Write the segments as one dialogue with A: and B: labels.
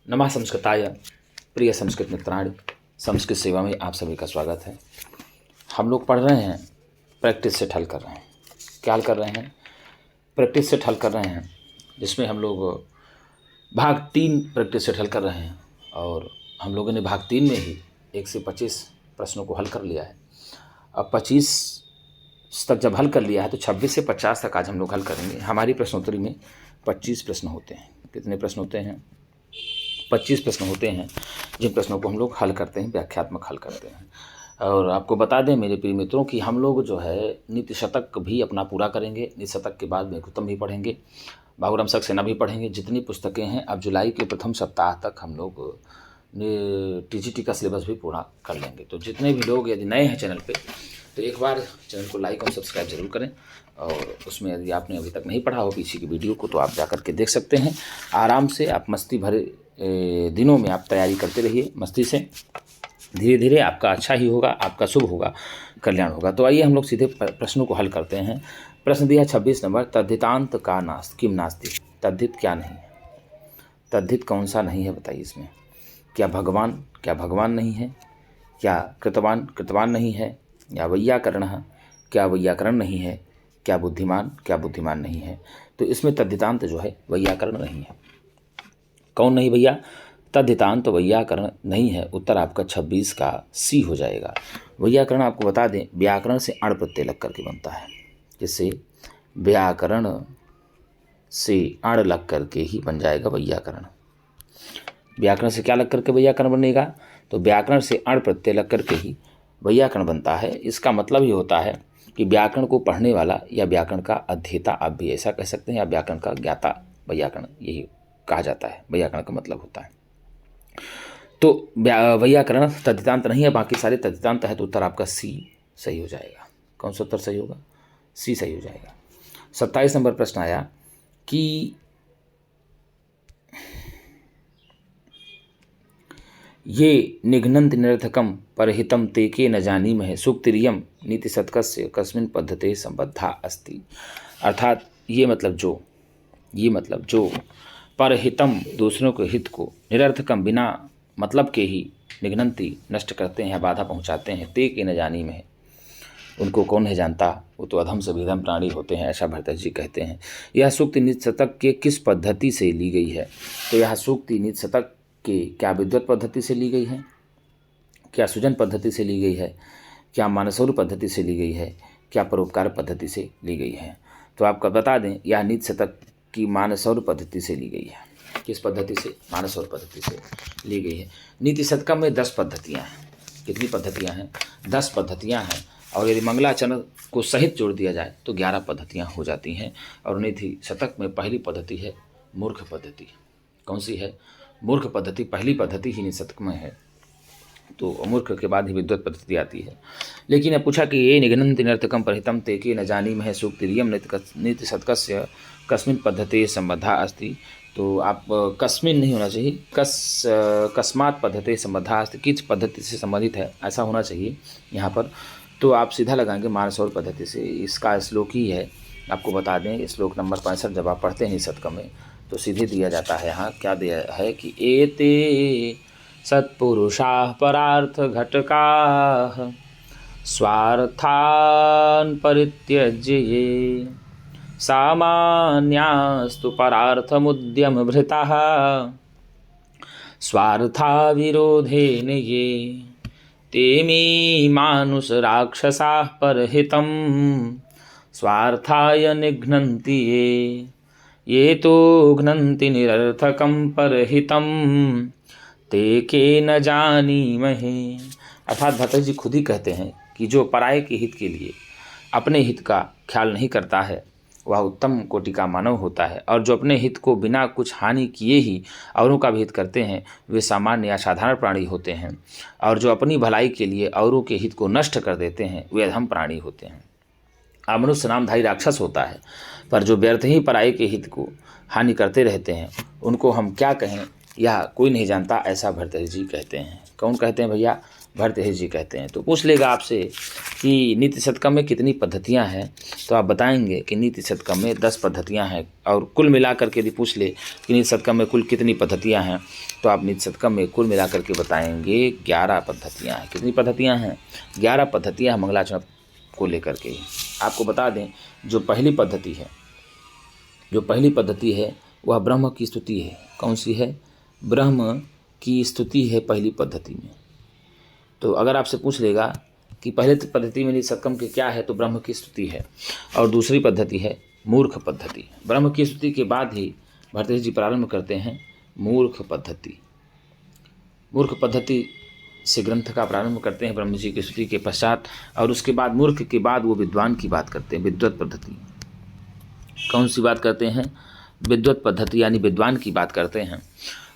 A: नमः संस्कृताय प्रिय संस्कृत मित्राणि, संस्कृत सेवा में आप सभी का स्वागत है। हम लोग पढ़ रहे हैं, प्रैक्टिस से ठल कर रहे हैं। क्या कर रहे हैं? प्रैक्टिस से ठल कर रहे हैं, जिसमें हम लोग भाग 3 प्रैक्टिस से ठल कर रहे हैं और हम लोगों ने भाग 3 में ही 1 से 25 प्रश्नों को हल कर लिया है। अब 25 तक जब हल कर लिया है तो 26 से 50 तक आज हम लोग हल करेंगे। हमारी प्रश्नोत्तरी में 25 प्रश्न होते हैं। कितने प्रश्न होते हैं? 25 प्रश्न होते हैं, जिन प्रश्नों को हम लोग हल करते हैं, व्याख्यात्मक हल करते हैं। और आपको बता दें मेरे प्रिय मित्रों कि हम लोग जो है नीति शतक भी अपना पूरा करेंगे। नीति शतक के बाद मेघदूतम भी पढ़ेंगे, बाबूराम सक्सेना भी पढ़ेंगे। जितनी पुस्तकें हैं अब जुलाई के प्रथम सप्ताह तक हम लोग टीजीटी का सिलेबस भी पूरा कर लेंगे। तो जितने भी लोग यदि नए हैं चैनल पे तो एक बार चैनल को लाइक और सब्सक्राइब जरूर करें, और उसमें यदि आपने अभी तक नहीं पढ़ा हो पीछे की वीडियो को तो आप जा कर के देख सकते हैं। आराम से आप मस्ती भरे दिनों में आप तैयारी करते रहिए मस्ती से। धीरे धीरे आपका अच्छा ही होगा, आपका शुभ होगा, कल्याण होगा। तो आइए हम लोग सीधे प्रश्नों को हल करते हैं। प्रश्न दिया 26 नंबर, तद्धितांत का नास्त किम नास्ति। तद्धित क्या नहीं है? तद्धित कौन सा नहीं है बताइए इसमें। क्या भगवान नहीं है? क्या कृतवान नहीं है? या वैयाकरण, क्या वैयाकरण नहीं है? क्या बुद्धिमान नहीं है? तो इसमें तद्धितांत जो है वैयाकरण नहीं है। कौन नहीं भैया? तद्धितांत वैयाकरण नहीं है। उत्तर आपका 26 का सी हो जाएगा। वैयाकरण आपको बता दें व्याकरण से अण प्रत्यय लग करके बनता है। जिससे व्याकरण से अण लग करके ही बन जाएगा वैयाकरण। व्याकरण से क्या लग करके वैयाकरण बनेगा? तो व्याकरण से अण प्रत्यय लग करके ही वैयाकरण बनता है। इसका मतलब ये होता है कि व्याकरण को पढ़ने वाला या व्याकरण का अध्येता, आप भी ऐसा कह सकते हैं, या व्याकरण का ज्ञाता वैयाकरण यही कहा जाता है। वैयाकरण का मतलब होता है। तो वैयाकरण तद्धितांत नहीं है, बाकी सारे तद्धितांत है। तो उत्तर आपका सी सही हो जाएगा। कौन सा उत्तर सही होगा? सी सही हो जाएगा। 27 नंबर प्रश्न आया कि ये निघ्नन्ति निरर्थकम परहितम ते के न जानीमहे सूक्तिरियं नीतिशतकस्य कस्मिन् पद्धते संबद्धा अस्ति। अर्थात ये मतलब जो परहितम दूसरों के हित को, निरर्थकम बिना मतलब के ही, निघ्नन्ति नष्ट करते हैं, बाधा पहुंचाते हैं, ते के न जानीमहे उनको कौन नहीं जानता, वो तो अधम से भी अधम प्राणी होते हैं, ऐसा भरत जी कहते हैं। यह सूक्ति नीति शतक के किस पद्धति से ली गई है? तो यह सूक्ति नीति शतक के क्या विद्वत पद्धति से ली गई है? क्या सृजन पद्धति से ली गई है? क्या मानसौर पद्धति से ली गई है? क्या परोपकार पद्धति से ली गई है? तो आपका बता दें यह नीति शतक की मानसौर पद्धति से ली गई है। किस पद्धति से? मानसौर पद्धति से ली गई है। नीति शतकम में 10 पद्धतियाँ हैं। कितनी पद्धतियाँ हैं? 10 पद्धतियाँ हैं। और यदि मंगलाचरण को सहित जोड़ दिया जाए तो 11 पद्धतियाँ हो जाती हैं। और नीति शतक में पहली पद्धति है मूर्ख पद्धति। कौन सी है? मूर्ख पद्धति। पहली पद्धति ही नीति शतक में है, तो मूर्ख के बाद ही विद्वत पद्धति आती है। लेकिन अब पूछा कि ये निघ्नन्ति निरर्थकम परहितम ते के न जानीमहे सूक्तिरियं नीति शतकस्य कस्मिन् पद्धते संबद्धा अस्ति। तो आप कस्मिन नहीं होना चाहिए, कस्मात् पद्धते संबद्धा अस्ति, किस पद्धति से संबंधित है ऐसा होना चाहिए यहाँ पर। तो आप सीधा लगाएंगे मानसौर पद्धति से। इसका श्लोक ही है, आपको बता दें श्लोक नंबर 65 जब आप पढ़ते हैं शतक में तो सीधे दिया जाता है। यहाँ क्या दिया है कि एते सत्पुरुषाः परार्थ घटकाः स्वार्थान् परित्यज्य ये सामान्यास्तु परार्थमुद्यम भृताः स्वार्था विरोधेन ये तेमी मानुष राक्षसाः परहितं स्वार्थाय निघ्नन्ति ये तो घ्नन्ति निरर्थकं परहितं ते के न जानीमहे। अर्थात भरत जी खुद ही कहते हैं कि जो पराये के हित के लिए अपने हित का ख्याल नहीं करता है वह उत्तम कोटि का मानव होता है, और जो अपने हित को बिना कुछ हानि किए ही औरों का भी हित करते हैं वे सामान्य या साधारण प्राणी होते हैं, और जो अपनी भलाई के लिए औरों के हित को नष्ट कर देते हैं वे अधम प्राणी होते हैं। मनुष्य नामधारी राक्षस होता है, पर जो व्यर्थ ही पराये के हित को हानि करते रहते हैं उनको हम क्या कहें या कोई नहीं जानता, ऐसा भर्तृहरि जी कहते हैं। कौन कहते हैं भैया? भर्तृहरि जी कहते हैं। तो पूछ लेगा आपसे कि नीति शतकम में कितनी पद्धतियां हैं, तो आप बताएंगे कि नीति शतकम में 10 पद्धतियां हैं। और कुल मिलाकर के यदि पूछ ले कि नीति शतकम में कुल कितनी पद्धतियां हैं, तो आप नीति शतकम में कुल मिलाकर के बताएंगे 11 पद्धतियां हैं। कितनी पद्धतियां हैं? 11 पद्धतियां हैं मंगलाचरण को लेकर के। आपको बता दें, जो पहली पद्धति है वह ब्रह्म की स्तुति है। कौन सी है? ब्रह्म की स्तुति है पहली पद्धति में। तो अगर आपसे पूछ लेगा कि पहले पद्धति में नीति शतकम के क्या है, तो ब्रह्म की स्तुति है। और दूसरी पद्धति है मूर्ख पद्धति। ब्रह्म की स्तुति के बाद ही भर्तृहरि जी प्रारंभ करते हैं मूर्ख पद्धति। मूर्ख पद्धति से ग्रंथ का प्रारंभ करते हैं ब्रह्म जी की स्तुति के पश्चात, और उसके बाद मूर्ख के बाद वो विद्वान की बात करते हैं, विद्वत पद्धति। कौन सी बात करते हैं? विद्वत पद्धति, यानी विद्वान की बात करते हैं।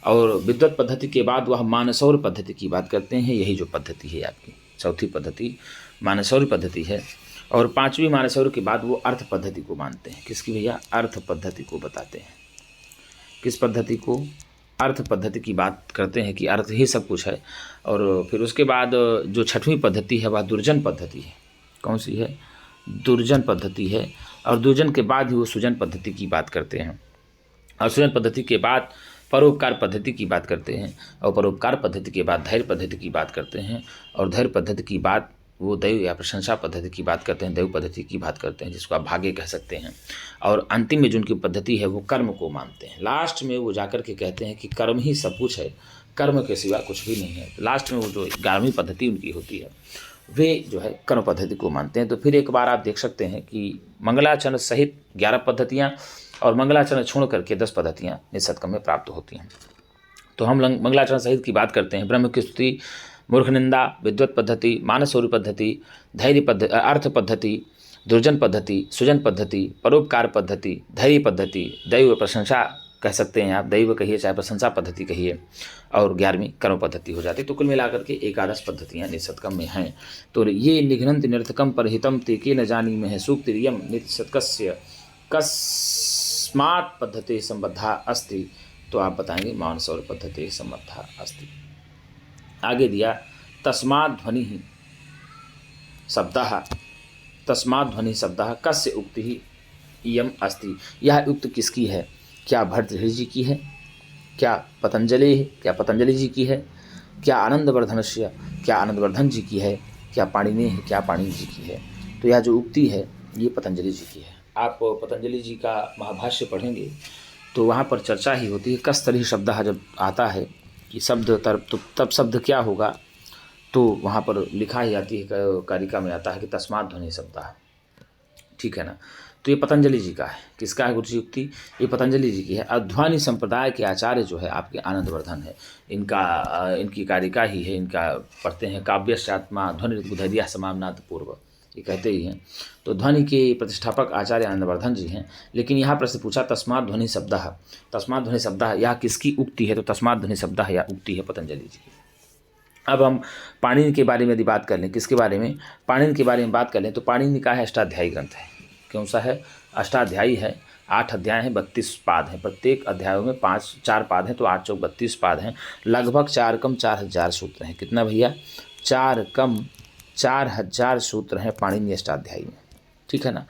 A: और विद्वत पद्धति के बाद वह मानसौर पद्धति की बात करते हैं। यही जो पद्धति है आपकी चौथी पद्धति मानसौर पद्धति है। और पांचवी मानसौर के बाद वो अर्थ पद्धति को मानते हैं। किसकी भैया? अर्थ पद्धति को बताते हैं। किस पद्धति को? अर्थ पद्धति की बात करते हैं कि अर्थ ही सब कुछ है। और फिर उसके बाद जो छठवीं पद्धति है वह दुर्जन पद्धति है। कौन सी है? दुर्जन पद्धति है। और दुर्जन के बाद ही वो सुजन पद्धति की बात करते हैं। और सुजन पद्धति के बाद परोपकार पद्धति की बात करते हैं। और परोपकार पद्धति के बाद धैर्य पद्धति की बात करते हैं। और धैर्य पद्धति की बात वो दैव या प्रशंसा पद्धति की बात करते हैं, दैव पद्धति की बात करते हैं, जिसको आप भाग्य कह सकते हैं। और अंतिम में जो उनकी पद्धति है वो कर्म को मानते हैं। लास्ट में वो जाकर के कहते हैं कि कर्म ही सब कुछ है, कर्म के सिवा कुछ भी नहीं है। लास्ट में वो जो 11वीं पद्धति उनकी होती है वे जो है कर्म पद्धति को मानते हैं। तो फिर एक बार आप देख सकते हैं कि मंगलाचरण सहित 11 पद्धतियाँ और मंगलाचरण छोड़ करके 10 पद्धतियाँ नीति शतकम में प्राप्त होती हैं। तो हम मंगलाचरण सहित की बात करते हैं। ब्रह्म की स्तुति, मूर्ख निंदा, विद्वत पद्धति, मानसौर पद्धति, धैर्य पद्धति, अर्थ पद्धति, दुर्जन पद्धति, सुजन पद्धति, परोपकार पद्धति, धैर्य पद्धति, दैव प्रशंसा कह सकते हैं आप, दैव कहिए चाहे प्रशंसा पद्धति कहिए, और 11वीं कर्म पद्धति हो जाती है। तो कुल मिलाकर के 11 पद्धतियाँ नीति शतकम में हैं। तो ये निघ्नन्ति निरर्थकम परहितम ते के न जानी में है सूक्तिरियम नीति शतकस्य कस्मात् पद्धति संबद्धा अस्ति। तो आप बताएंगे मानसौर पद्धति संबद्धा अस्ति। आगे दिया तस्मात् ध्वनि शब्दः, तस्मात् ध्वनि शब्दः कस्य उक्ति इयम अस्ति। यह उक्त किसकी है? क्या भर्तृहरि जी की है? क्या पतंजलि है? क्या पतंजलि जी की है? क्या आनंदवर्धनस्य, क्या आनंदवर्धन जी की है? क्या पाणिनि है? क्या पाणिनि जी की है? तो यह जो उक्ति है ये पतंजलि जी की है। आप पतंजलि जी का महाभाष्य पढ़ेंगे तो वहाँ पर चर्चा ही होती है। कस्तरी शब्द जब आता है कि शब्द तब शब्द क्या होगा, तो वहाँ पर लिखा ही आती है, कारिका में आता है कि तस्मात् ध्वनि शब्द है। ठीक है ना? तो ये पतंजलि जी का है। किसका है गुरु जी युक्ति? ये पतंजलि जी की है। अध्वानी संप्रदाय के आचार्य जो है आपके आनंदवर्धन है, इनकी कारिका ही है। इनका पढ़ते हैं काव्यस्यात्मा ध्वनि बुधैर्य समामनाथ पूर्व, ये कहते ही हैं। तो ध्वनि के प्रतिष्ठापक आचार्य आनंदवर्धन जी हैं। लेकिन यहाँ प्रश्न पूछा तस्मात् ध्वनि शब्दः, तस्मात् ध्वनि शब्दः यह किसकी उक्ति है? तो तस्मात् ध्वनि शब्दः यह उक्ति है पतंजलि जी की। अब हम पाणिनि के बारे में यदि बात कर लें, किसके बारे में? पाणिनि के बारे में बात कर लें तो पाणिनि का है अष्टाध्यायी ग्रंथ है। कौन सा है? अष्टाध्यायी है। 8 अध्याय हैं, 32 पाद हैं। प्रत्येक अध्यायों में 4 पाद हैं, तो 8 चौक 32 पाद हैं। लगभग 4 कम 4000 सूत्र हैं। कितना भैया? 4 कम 4000 सूत्र हैं पाणिनि अष्टाध्यायी में। ठीक है ना?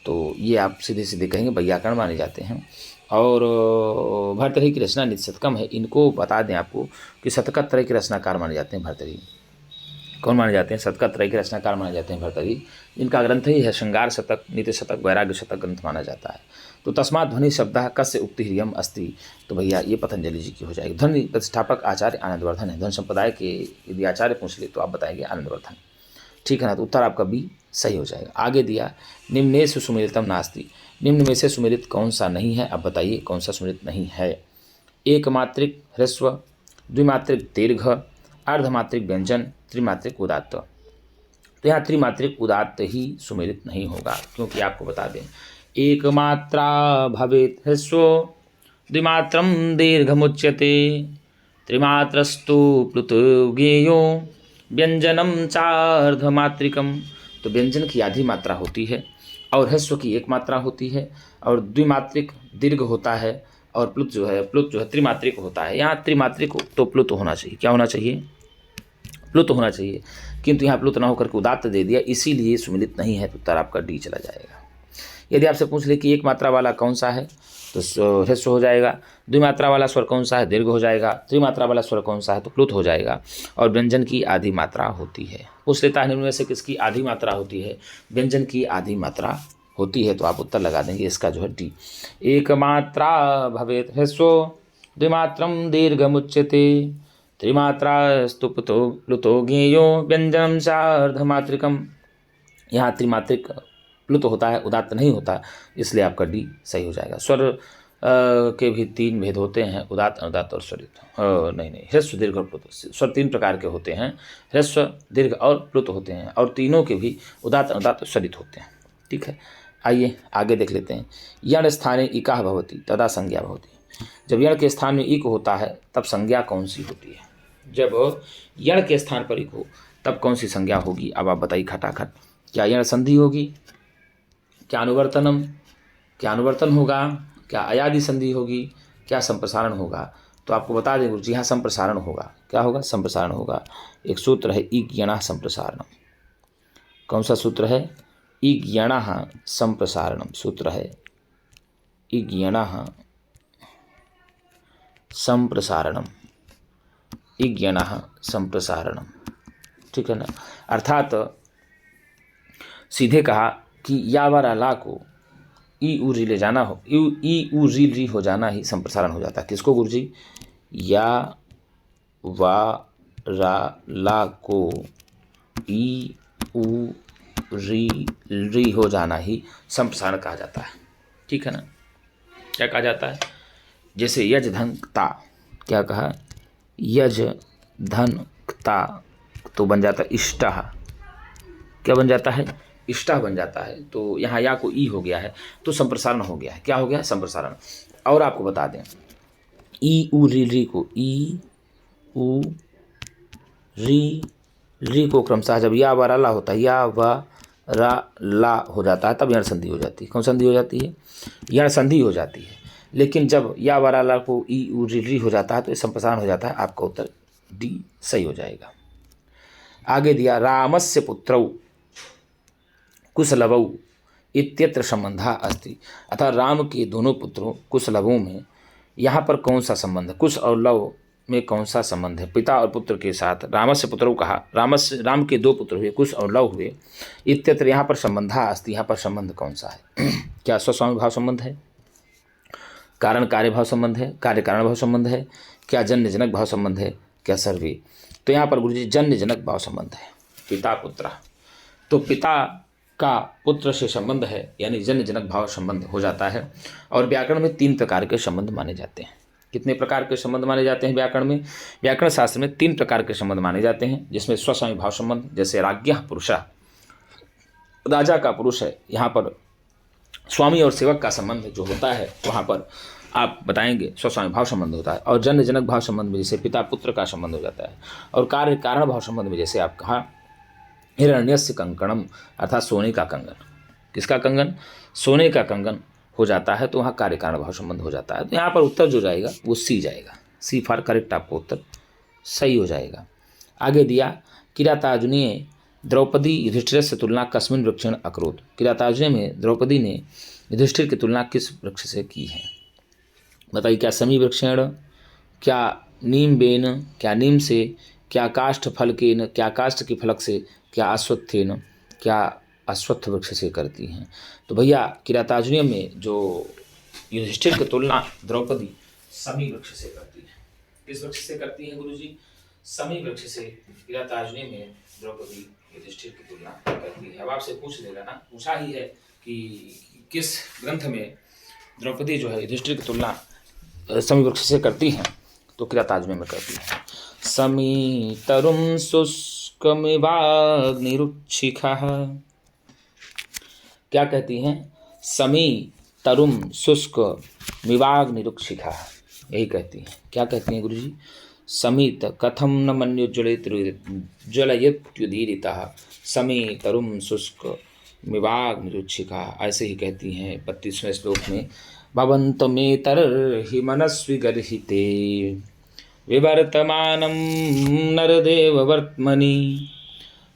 A: तो ये आप सीधे सीधे कहेंगे वैयाकरण माने जाते हैं। और भर्तृहरि की रचना नीति शतकम है। इनको बता दें आपको कि शतकत्रय के रचनाकार माने जाते हैं भर्तृहरि। कौन माने जाते हैं? शतकत्रय के रचनाकार माने जाते हैं भर्तृहरि। इनका ग्रंथ ही है श्रृंगार शतक, नीति शतक, वैराग्य शतक ग्रंथ माना जाता है। तो तस्मात् ध्वनि शब्दः कस्य उक्तिरियम अस्ति। तो भैया ये पतंजलि जी की हो जाएगी। ध्वनि प्रतिष्ठापक आचार्य आनंदवर्धन है। ध्वनि संप्रदाय के यदि आचार्य पूछ ले तो आप बताएंगे आनंदवर्धन। ठीक है ना? तो उत्तर आपका बी सही हो जाएगा। आगे दिया निम्नेषु सुमेलितम नास्ति। निम्न में से सुमेलित कौन सा नहीं है? अब बताइए कौन सा सुमेलित नहीं है? एकमात्रिक ह्रस्व, द्विमात्रिक दीर्घ, अर्धमात्रिक व्यंजन, त्रिमात्रिक उदात्त। तो यहाँ त्रिमात्रिक उदात्त ही सुमेलित नहीं होगा, क्योंकि आपको बता दें एक मात्रा भवेत् ह्रस्व, द्विमात्रम दीर्घमुच्यते, त्रिमात्रस्तु प्लुतोज्ञेयो, व्यंजनम चार्धमात्रिकम। तो व्यंजन की आधी मात्रा होती है और ह्रस्व की 1 मात्रा होती है, और द्विमात्रिक दीर्घ होता है और प्लुत जो है त्रिमात्रिक होता है। यहाँ त्रिमात्रिक तो प्लुत होना चाहिए, क्या होना चाहिए, प्लुत होना चाहिए, किंतु यहाँ प्लुत ना होकर के उदात्त दे दिया, इसीलिए सुमिलित नहीं है, तो उत्तर आपका डी चला जाएगा। यदि आपसे पूछ ले कि एक मात्रा वाला कौन सा है, तो ह्रस्व हो जाएगा। द्विमात्रा वाला स्वर कौन सा है, दीर्घ हो जाएगा। त्रिमात्रा वाला स्वर कौन सा है, तो प्लुत हो जाएगा। और व्यंजन की आधी मात्रा होती है। पूछ लेता है निम्न में से किसकी आधी मात्रा होती है, व्यंजन की आधी मात्रा होती है, तो आप उत्तर लगा देंगे इसका जो है डी। एक मात्रा भवेत ह्रस्व द्विमात्रम दीर्घमुच्यते त्रिमात्रास्तु प्लुतो ज्ञेयो व्यंजनम सार्धमात्रिकम। यहाँ त्रिमात्रिक प्लुत होता है, उदात्त नहीं होता, इसलिए आपका डी सही हो जाएगा। स्वर के भी 3 भेद होते हैं, उदात्त, अनुदात्त और स्वरित। नहीं, ह्रस्व दीर्घ और प्लुत। स्वर 3 प्रकार के होते हैं, ह्रस्व दीर्घ और प्लुत होते हैं, और तीनों के भी उदात्त, अनुदात्त, स्वरित होते हैं। ठीक है, आइए आगे देख लेते हैं। यण स्थाने इकाः भवति तदा संज्ञा भवति। जब यण के स्थान में इक होता है तब संज्ञा कौन सी होती है? जब यण के स्थान पर इक हो तब कौन सी संज्ञा होगी? अब आप बताइए खटाखट। क्या यण संधि होगी, क्या अनुवर्तनम, क्या अनुवर्तन होगा, क्या अयादि संधि होगी, क्या संप्रसारण होगा? तो आपको बता दें गुरुजी, यहाँ संप्रसारण होगा। क्या होगा? संप्रसारण होगा। एक सूत्र है इज्ञणः संप्रसारणम। कौन सा सूत्र है? इज्ञणः संप्रसारणम सूत्र है, इज्ञणः संप्रसारणम, इज्ञणः संप्रसारणम। ठीक है ना? अर्थात सीधे कहा कि या वाला ला को ई उ री ले जाना हो, ई उ री हो जाना ही संप्रसारण हो जाता है। किसको गुरुजी? या वा रा ला को ई उ री हो जाना ही संप्रसारण कहा जाता है। ठीक है ना? क्या कहा जाता है? जैसे यज धन ता, क्या कहा? यज धन ता, तो बन जाता है इष्टः। क्या बन जाता है? इष्टः बन जाता है। तो यहाँ या को ई हो गया है, तो संप्रसारण हो गया है। क्या हो गया? संप्रसारण। और आपको बता दें, ई उ री को ई उ री को क्रमशः जब या व ला होता है, या व रा ला हो जाता है, तब यण संधि हो जाती है। कौन संधि हो जाती है? यण संधि हो जाती है। लेकिन जब या व रा ला को ई उ री हो जाता है तो संप्रसारण हो जाता है। आपका उत्तर डी सही हो जाएगा। आगे दिया रामस्य पुत्रौ कुशलवौ इत्यत्र संबंधा अस्ति। अतः राम के दोनों पुत्रों कुशलवों में यहाँ पर कौन सा संबंध है? कुश और लव में कौन सा संबंध है? पिता और पुत्र के साथ रामस्य पुत्रौ कहा, राम के 2 पुत्र हुए, कुश और लव हुए। इत्यत्र यहाँ पर संबंधा अस्ति, यहाँ पर संबंध कौन सा है? क्या स्वस्वामी भाव संबंध है? कारण कार्य भाव संबंध है? कार्य कारण भाव संबंध है? क्या जन्य जनक भाव संबंध है? क्या सर्वे? तो यहाँ पर गुरुजी जन्य जनक भाव संबंध है, पिता पुत्र। तो पिता का पुत्र से संबंध है, यानी जन्य जनक भाव संबंध हो जाता है। और व्याकरण में 3 प्रकार के संबंध माने जाते हैं। कितने प्रकार के संबंध माने जाते हैं व्याकरण में? व्याकरण शास्त्र में 3 प्रकार के संबंध माने जाते हैं, जिसमें स्वस्वामी भाव संबंध, जैसे राज्ञः पुरुषः, राजा का पुरुष है, यहाँ पर स्वामी और सेवक का संबंध जो होता है, वहाँ पर आप बताएंगे स्वस्वामी भाव संबंध होता है। और जन्य जनक भाव संबंध में जैसे पिता पुत्र का संबंध हो जाता है। और कार्य कारण भाव संबंध में जैसे आप कहा हिरण्यस्य कंकणम, अर्थात सोने का कंगन। किसका कंगन? सोने का कंगन हो जाता है, तो वहाँ कार्य कारण भाव संबंध हो जाता है। तो यहाँ पर उत्तर जो जाएगा वो सी जाएगा। सी फॉर करेक्ट, आपको उत्तर सही हो जाएगा। आगे दिया किरातार्जुनीय द्रौपदी युधिष्ठिर से तुलना कस्मिन् वृक्षेण अकरोत्। किरातार्जुनीय में द्रौपदी ने युधिष्ठिर की तुलना किस वृक्ष से की है? बताइए। क्या समी वृक्षेण, क्या नीम बेन, क्या नीम से, क्या काष्ठ फल केन, क्या काष्ठ के फलक से, क्या अश्वत्थेन, क्या अश्वत्थ वृक्ष से करती हैं? तो भैया किरातार्जुनीय में जो युधिष्ठिर की तुलना द्रौपदी समी वृक्ष से करती है। किस वृक्ष से करती है गुरुजी? समी वृक्ष से किरातार्जुनीय में द्रौपदी युधिष्ठिर की तुलना करती है। अब आपसे पूछ लेगा ना, पूछा ही है कि किस ग्रंथ में द्रौपदी जो है युधिष्ठिर की तुलना समी वृक्ष से करती हैं, तो किरातार्जुनीय में करती है। समी तरुम शुष्कमिवाग्निरुच्छिखः, क्या कहती हैं? समी तरुम शुष्क मिवाग्निरुच्छिखः, यही कहती हैं। क्या कहती हैं गुरुजी? समीत कथम न मन्युज्ज्वलयत्युदीरितः समी तरुम शुष्क मिवाग्निरुच्छिखः, ऐसे ही कहती हैं 32वें श्लोक में भवन्तमेतर्हि मनस्वी गर्हिते विवर्तमानं नरदेववर्त्मनि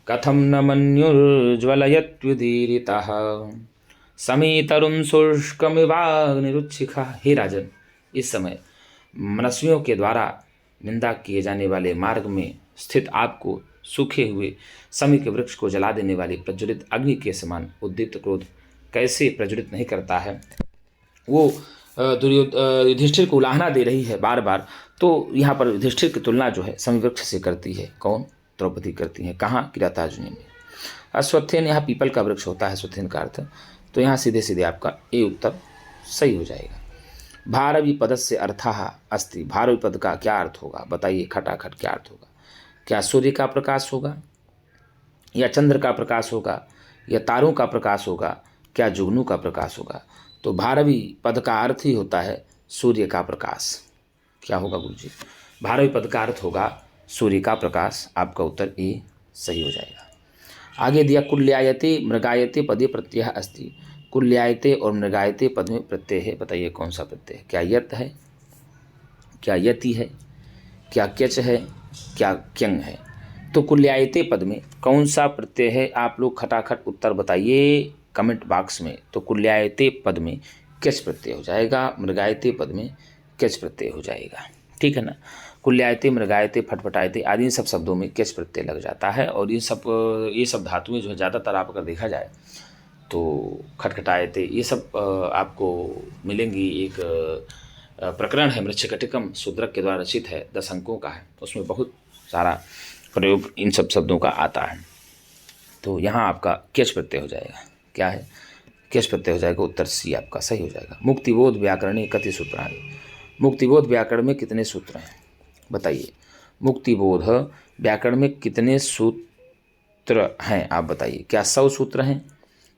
A: कथं न मन्युर्ज्वलयत्युदीरितः समीतरुं शुष्कमिवाग्निरुच्छिखा। हे राजन, इस समय मनस्वियों के द्वारा निंदा किए जाने वाले मार्ग में स्थित आपको सूखे हुए समी के वृक्ष को जला देने वाली प्रज्वलित अग्नि के समान उद्दीप्त क्रोध कैसे प्रज्वलित नहीं करता है। वो युधिष्ठिर को उलाहना दे रही है बार बार। तो यहाँ पर युधिष्ठिर की तुलना जो है समी वृक्ष से करती है। कौन? द्रौपदी करती है। कहाँ? किरातार्जुनी में। अश्वत्थेन यहाँ पीपल का वृक्ष होता है, अश्वत्थेन का अर्थ। तो यहाँ सीधे सीधे आपका ए उत्तर सही हो जाएगा। भारवी पद से अर्थः अस्ति। भारवी पद का क्या अर्थ होगा बताइए, खटाखट क्या अर्थ होगा? क्या सूर्य का प्रकाश होगा, या चंद्र का प्रकाश होगा, या तारों का प्रकाश होगा, क्या जुगनू का प्रकाश होगा? तो भारवी पद का अर्थ ही होता है सूर्य का प्रकाश। क्या होगा गुरु जी? भारवी पद का अर्थ होगा सूर्य का प्रकाश। आपका उत्तर ए सही हो जाएगा। आगे दिया कुल्यायते मृगायते पदे प्रत्यय अस्ति। कुल्यायते और मृगायते पद में प्रत्यय है। बताइए कौन सा प्रत्यय है? क्या यत है, क्या यति है, क्या क्यच है, क्या क्यंग है? तो कुल्यायते पद में कौन सा प्रत्यय है? आप लोग खटाखट उत्तर बताइए कमेंट बॉक्स में। तो कुल्यायते पद में क्यच प्रत्यय हो जाएगा, मृगायते पद में क्यच प्रत्यय हो जाएगा। ठीक है ना? कुल्यायते, मृगायते, फटफटायते आदि सब शब्दों में क्यच प्रत्यय लग जाता है। और ये सब धातुएं जो है ज़्यादातर आप अगर देखा जाए तो खटखटायते ये सब आपको मिलेंगी। एक प्रकरण है मृच्छकटिकम, शूद्रक के द्वारा रचित है, 10 अंकों का है। उसमें बहुत सारा प्रयोग इन सब शब्दों का आता है। तो यहाँ आपका क्यच प्रत्यय हो जाएगा। क्या है? क्यच प्रत्यय हो जाएगा। उत्तर सी आपका सही हो जाएगा। मुक्तिबोध व्याकरणे कति सूत्राणि। मुक्तिबोध व्याकरण में कितने सूत्र हैं बताइए? मुक्तिबोध व्याकरण में कितने सूत्र हैं आप बताइए? क्या 100 सूत्र हैं,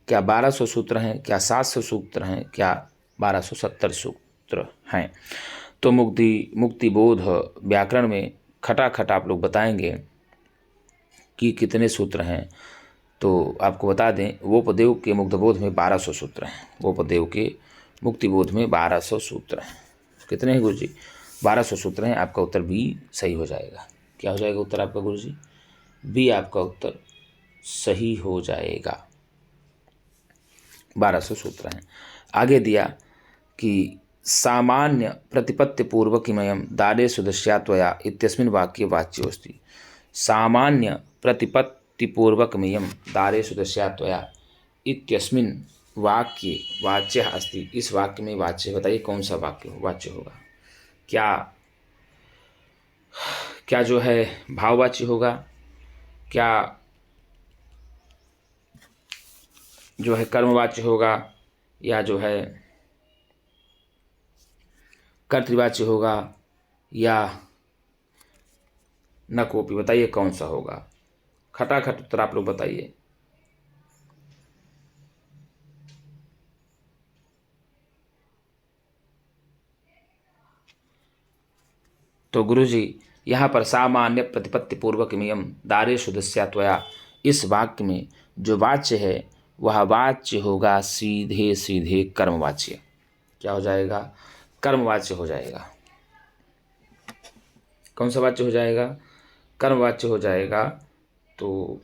A: क्या 1200 सूत्र हैं, क्या 700 सूत्र हैं, क्या 1270 सूत्र हैं? तो मुक्तिबोध व्याकरण में खटाखट आप लोग बताएंगे कि कितने सूत्र हैं। तो आपको बता दें, वोपदेव के मुक्तिबोध में 1200 सूत्र हैं। वोपदेव के मुक्तिबोध में 1200 सूत्र हैं। कितने हैं गुरुजी? 1200 सूत्र हैं। आपका उत्तर बी सही हो जाएगा। क्या हो जाएगा उत्तर आपका गुरुजी? बी आपका उत्तर सही हो जाएगा। 1200 सूत्र हैं। आगे दिया कि सामान्य प्रतिपत्ति पूर्वकमयम दारे सुदृश्या त्वया इत्यस्मिन् वाक्ये वाच्योऽस्ति। सामान्य प्रतिपत्ति पूर्वकमयम दारे सुदृश्या त्वया इत्यस्मिन् वाक्ये वाच्य अस्ति। इस वाक्य में वाच्य बताइए कौन सा वाच्य होगा? क्या जो है भाववाच्य होगा, क्या जो है कर्मवाच्य होगा, या जो है कर्तृवाच्य होगा, या न कोपी? बताइए कौन सा होगा? खटाखट उत्तर आप लोग बताइए। तो गुरुजी यहाँ पर सामान्य प्रतिपत्ति पूर्वक नियम दारे सुदस्या त्वया, इस वाक्य में जो वाच्य है वह वाच्य होगा सीधे सीधे कर्मवाच्य। क्या हो जाएगा? कर्मवाच्य हो जाएगा। कौन सा वाच्य हो जाएगा? कर्मवाच्य हो जाएगा। तो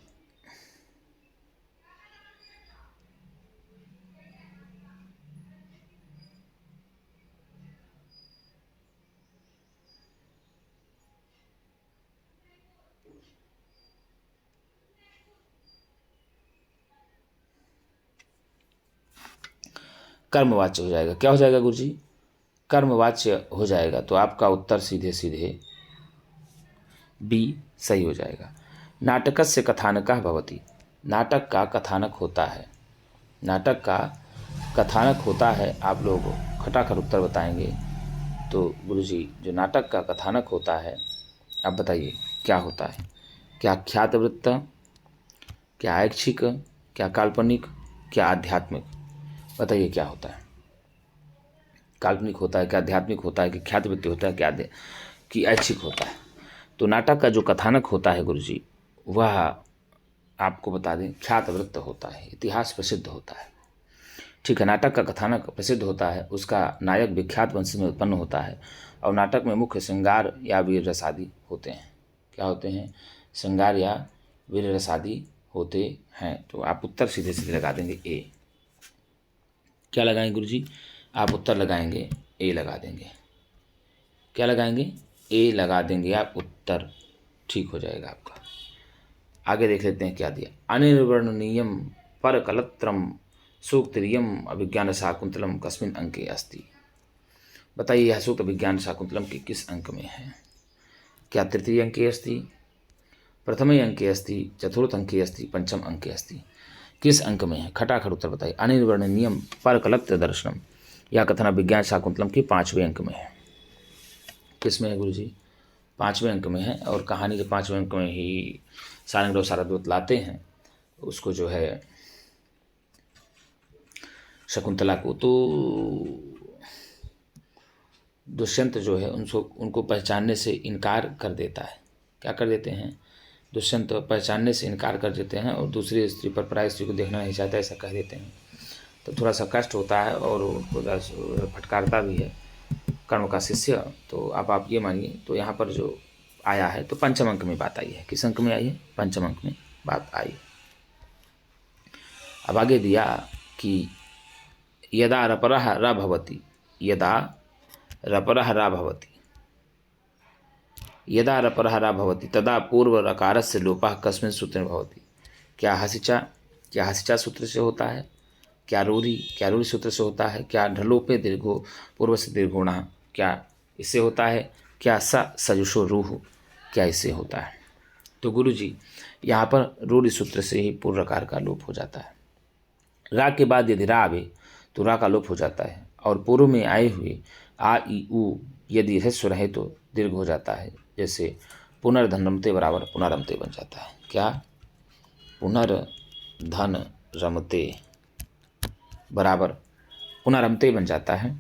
A: कर्मवाच्य हो जाएगा। क्या हो जाएगा गुरुजी? कर्मवाच्य हो जाएगा। तो आपका उत्तर सीधे सीधे बी सही हो जाएगा। नाटकस्य कथानकः भवति। नाटक का कथानक होता है। नाटक का कथानक होता है। आप लोग खटाखट उत्तर बताएंगे। तो गुरुजी जो नाटक का कथानक होता है आप बताइए क्या होता है? क्या ख्यातवृत्त, क्या ऐच्छिक, क्या काल्पनिक, क्या आध्यात्मिक? बताइए क्या होता है? काल्पनिक होता है, क्या आध्यात्मिक होता है, कि ख्यातवृत्ति होता है, क्या कि ऐच्छिक होता है? तो नाटक का जो कथानक होता है गुरुजी वह आपको बता दें ख्यातवृत्त होता है, इतिहास प्रसिद्ध होता है। ठीक है। नाटक का कथानक प्रसिद्ध होता है, उसका नायक विख्यात वंश में उत्पन्न होता है और नाटक में मुख्य श्रृंगार या वीर रस आदि होते हैं। क्या होते हैं? श्रृंगार या वीर रस आदि होते हैं। तो आप उत्तर सीधे सीधे लगा देंगे ए। क्या लगाएंगे गुरुजी? आप उत्तर लगाएंगे ए लगा देंगे। क्या लगाएंगे? ए लगा देंगे आप, उत्तर ठीक हो जाएगा आपका। आगे देख लेते हैं क्या दिया। अनिर्वर्णनीयम पर कलत्रम सूक्तिरियम अभिज्ञान शाकुंतलम कस्मिन् अंके अस्ति। बताइए यह सूक्त अभिज्ञान शाकुंतलम के किस अंक में है? क्या तृतीय अंके अस्ति, प्रथमे अंके अस्ति, चतुर्थ अंके अस्ति, पंचम अंके अस्ति? किस अंक में है? खटाखट उत्तर बताइए। अनिर्वर्णनीयम पर कलत्र दर्शनम, यह कथन अभिज्ञान शाकुंतलम के 5वें अंक में है। किस में है गुरुजी? 5वें अंक में है। और कहानी के 5वें अंक में ही सारंग और सारद्वत लाते हैं उसको, जो है शकुंतला को। तो दुष्यंत जो है उनको पहचानने से इनकार कर देता है। क्या कर देते हैं? दुष्यंत पहचानने से इनकार कर देते हैं और दूसरी स्त्री पर पराई स्त्री को देखना नहीं चाहता, ऐसा कह देते हैं। तो थोड़ा सा कष्ट होता है और उनको फटकारता भी है कर्ण का शिष्य। तो अब आप ये मानिए, तो यहाँ पर जो आया है तो पंचम अंक में बात आई है। किस अंक में आई है? पंचम अंक में बात आई। अब आगे दिया कि यदा रपरः र भवति, यदा रपरः र भवति, यदा रपरः र भवति तदा पूर्व रकारस्य लोपः कस्मिन् सूत्रे भवति। क्या हसिचा सूत्र से होता है? क्या रूढ़ी सूत्र से होता है? क्या ढलोपे दीर्घो पूर्व से दीर्घोणः, क्या इससे होता है? क्या सजुषो रूह, क्या इससे होता है? तो गुरुजी यहाँ पर रूढ़ी सूत्र से ही पूर्व रकार का लोप हो जाता है। रा के बाद यदि रा आवे तो रा का लोप हो जाता है और पूर्व में आए हुए आ ई उ यदि ह्रस्व रहे तो दीर्घ हो जाता है। जैसे पुनर्धन बराबर पुनरमते बन जाता है। क्या? पुनर्धन रमते बराबर पुनरमते बन जाता है।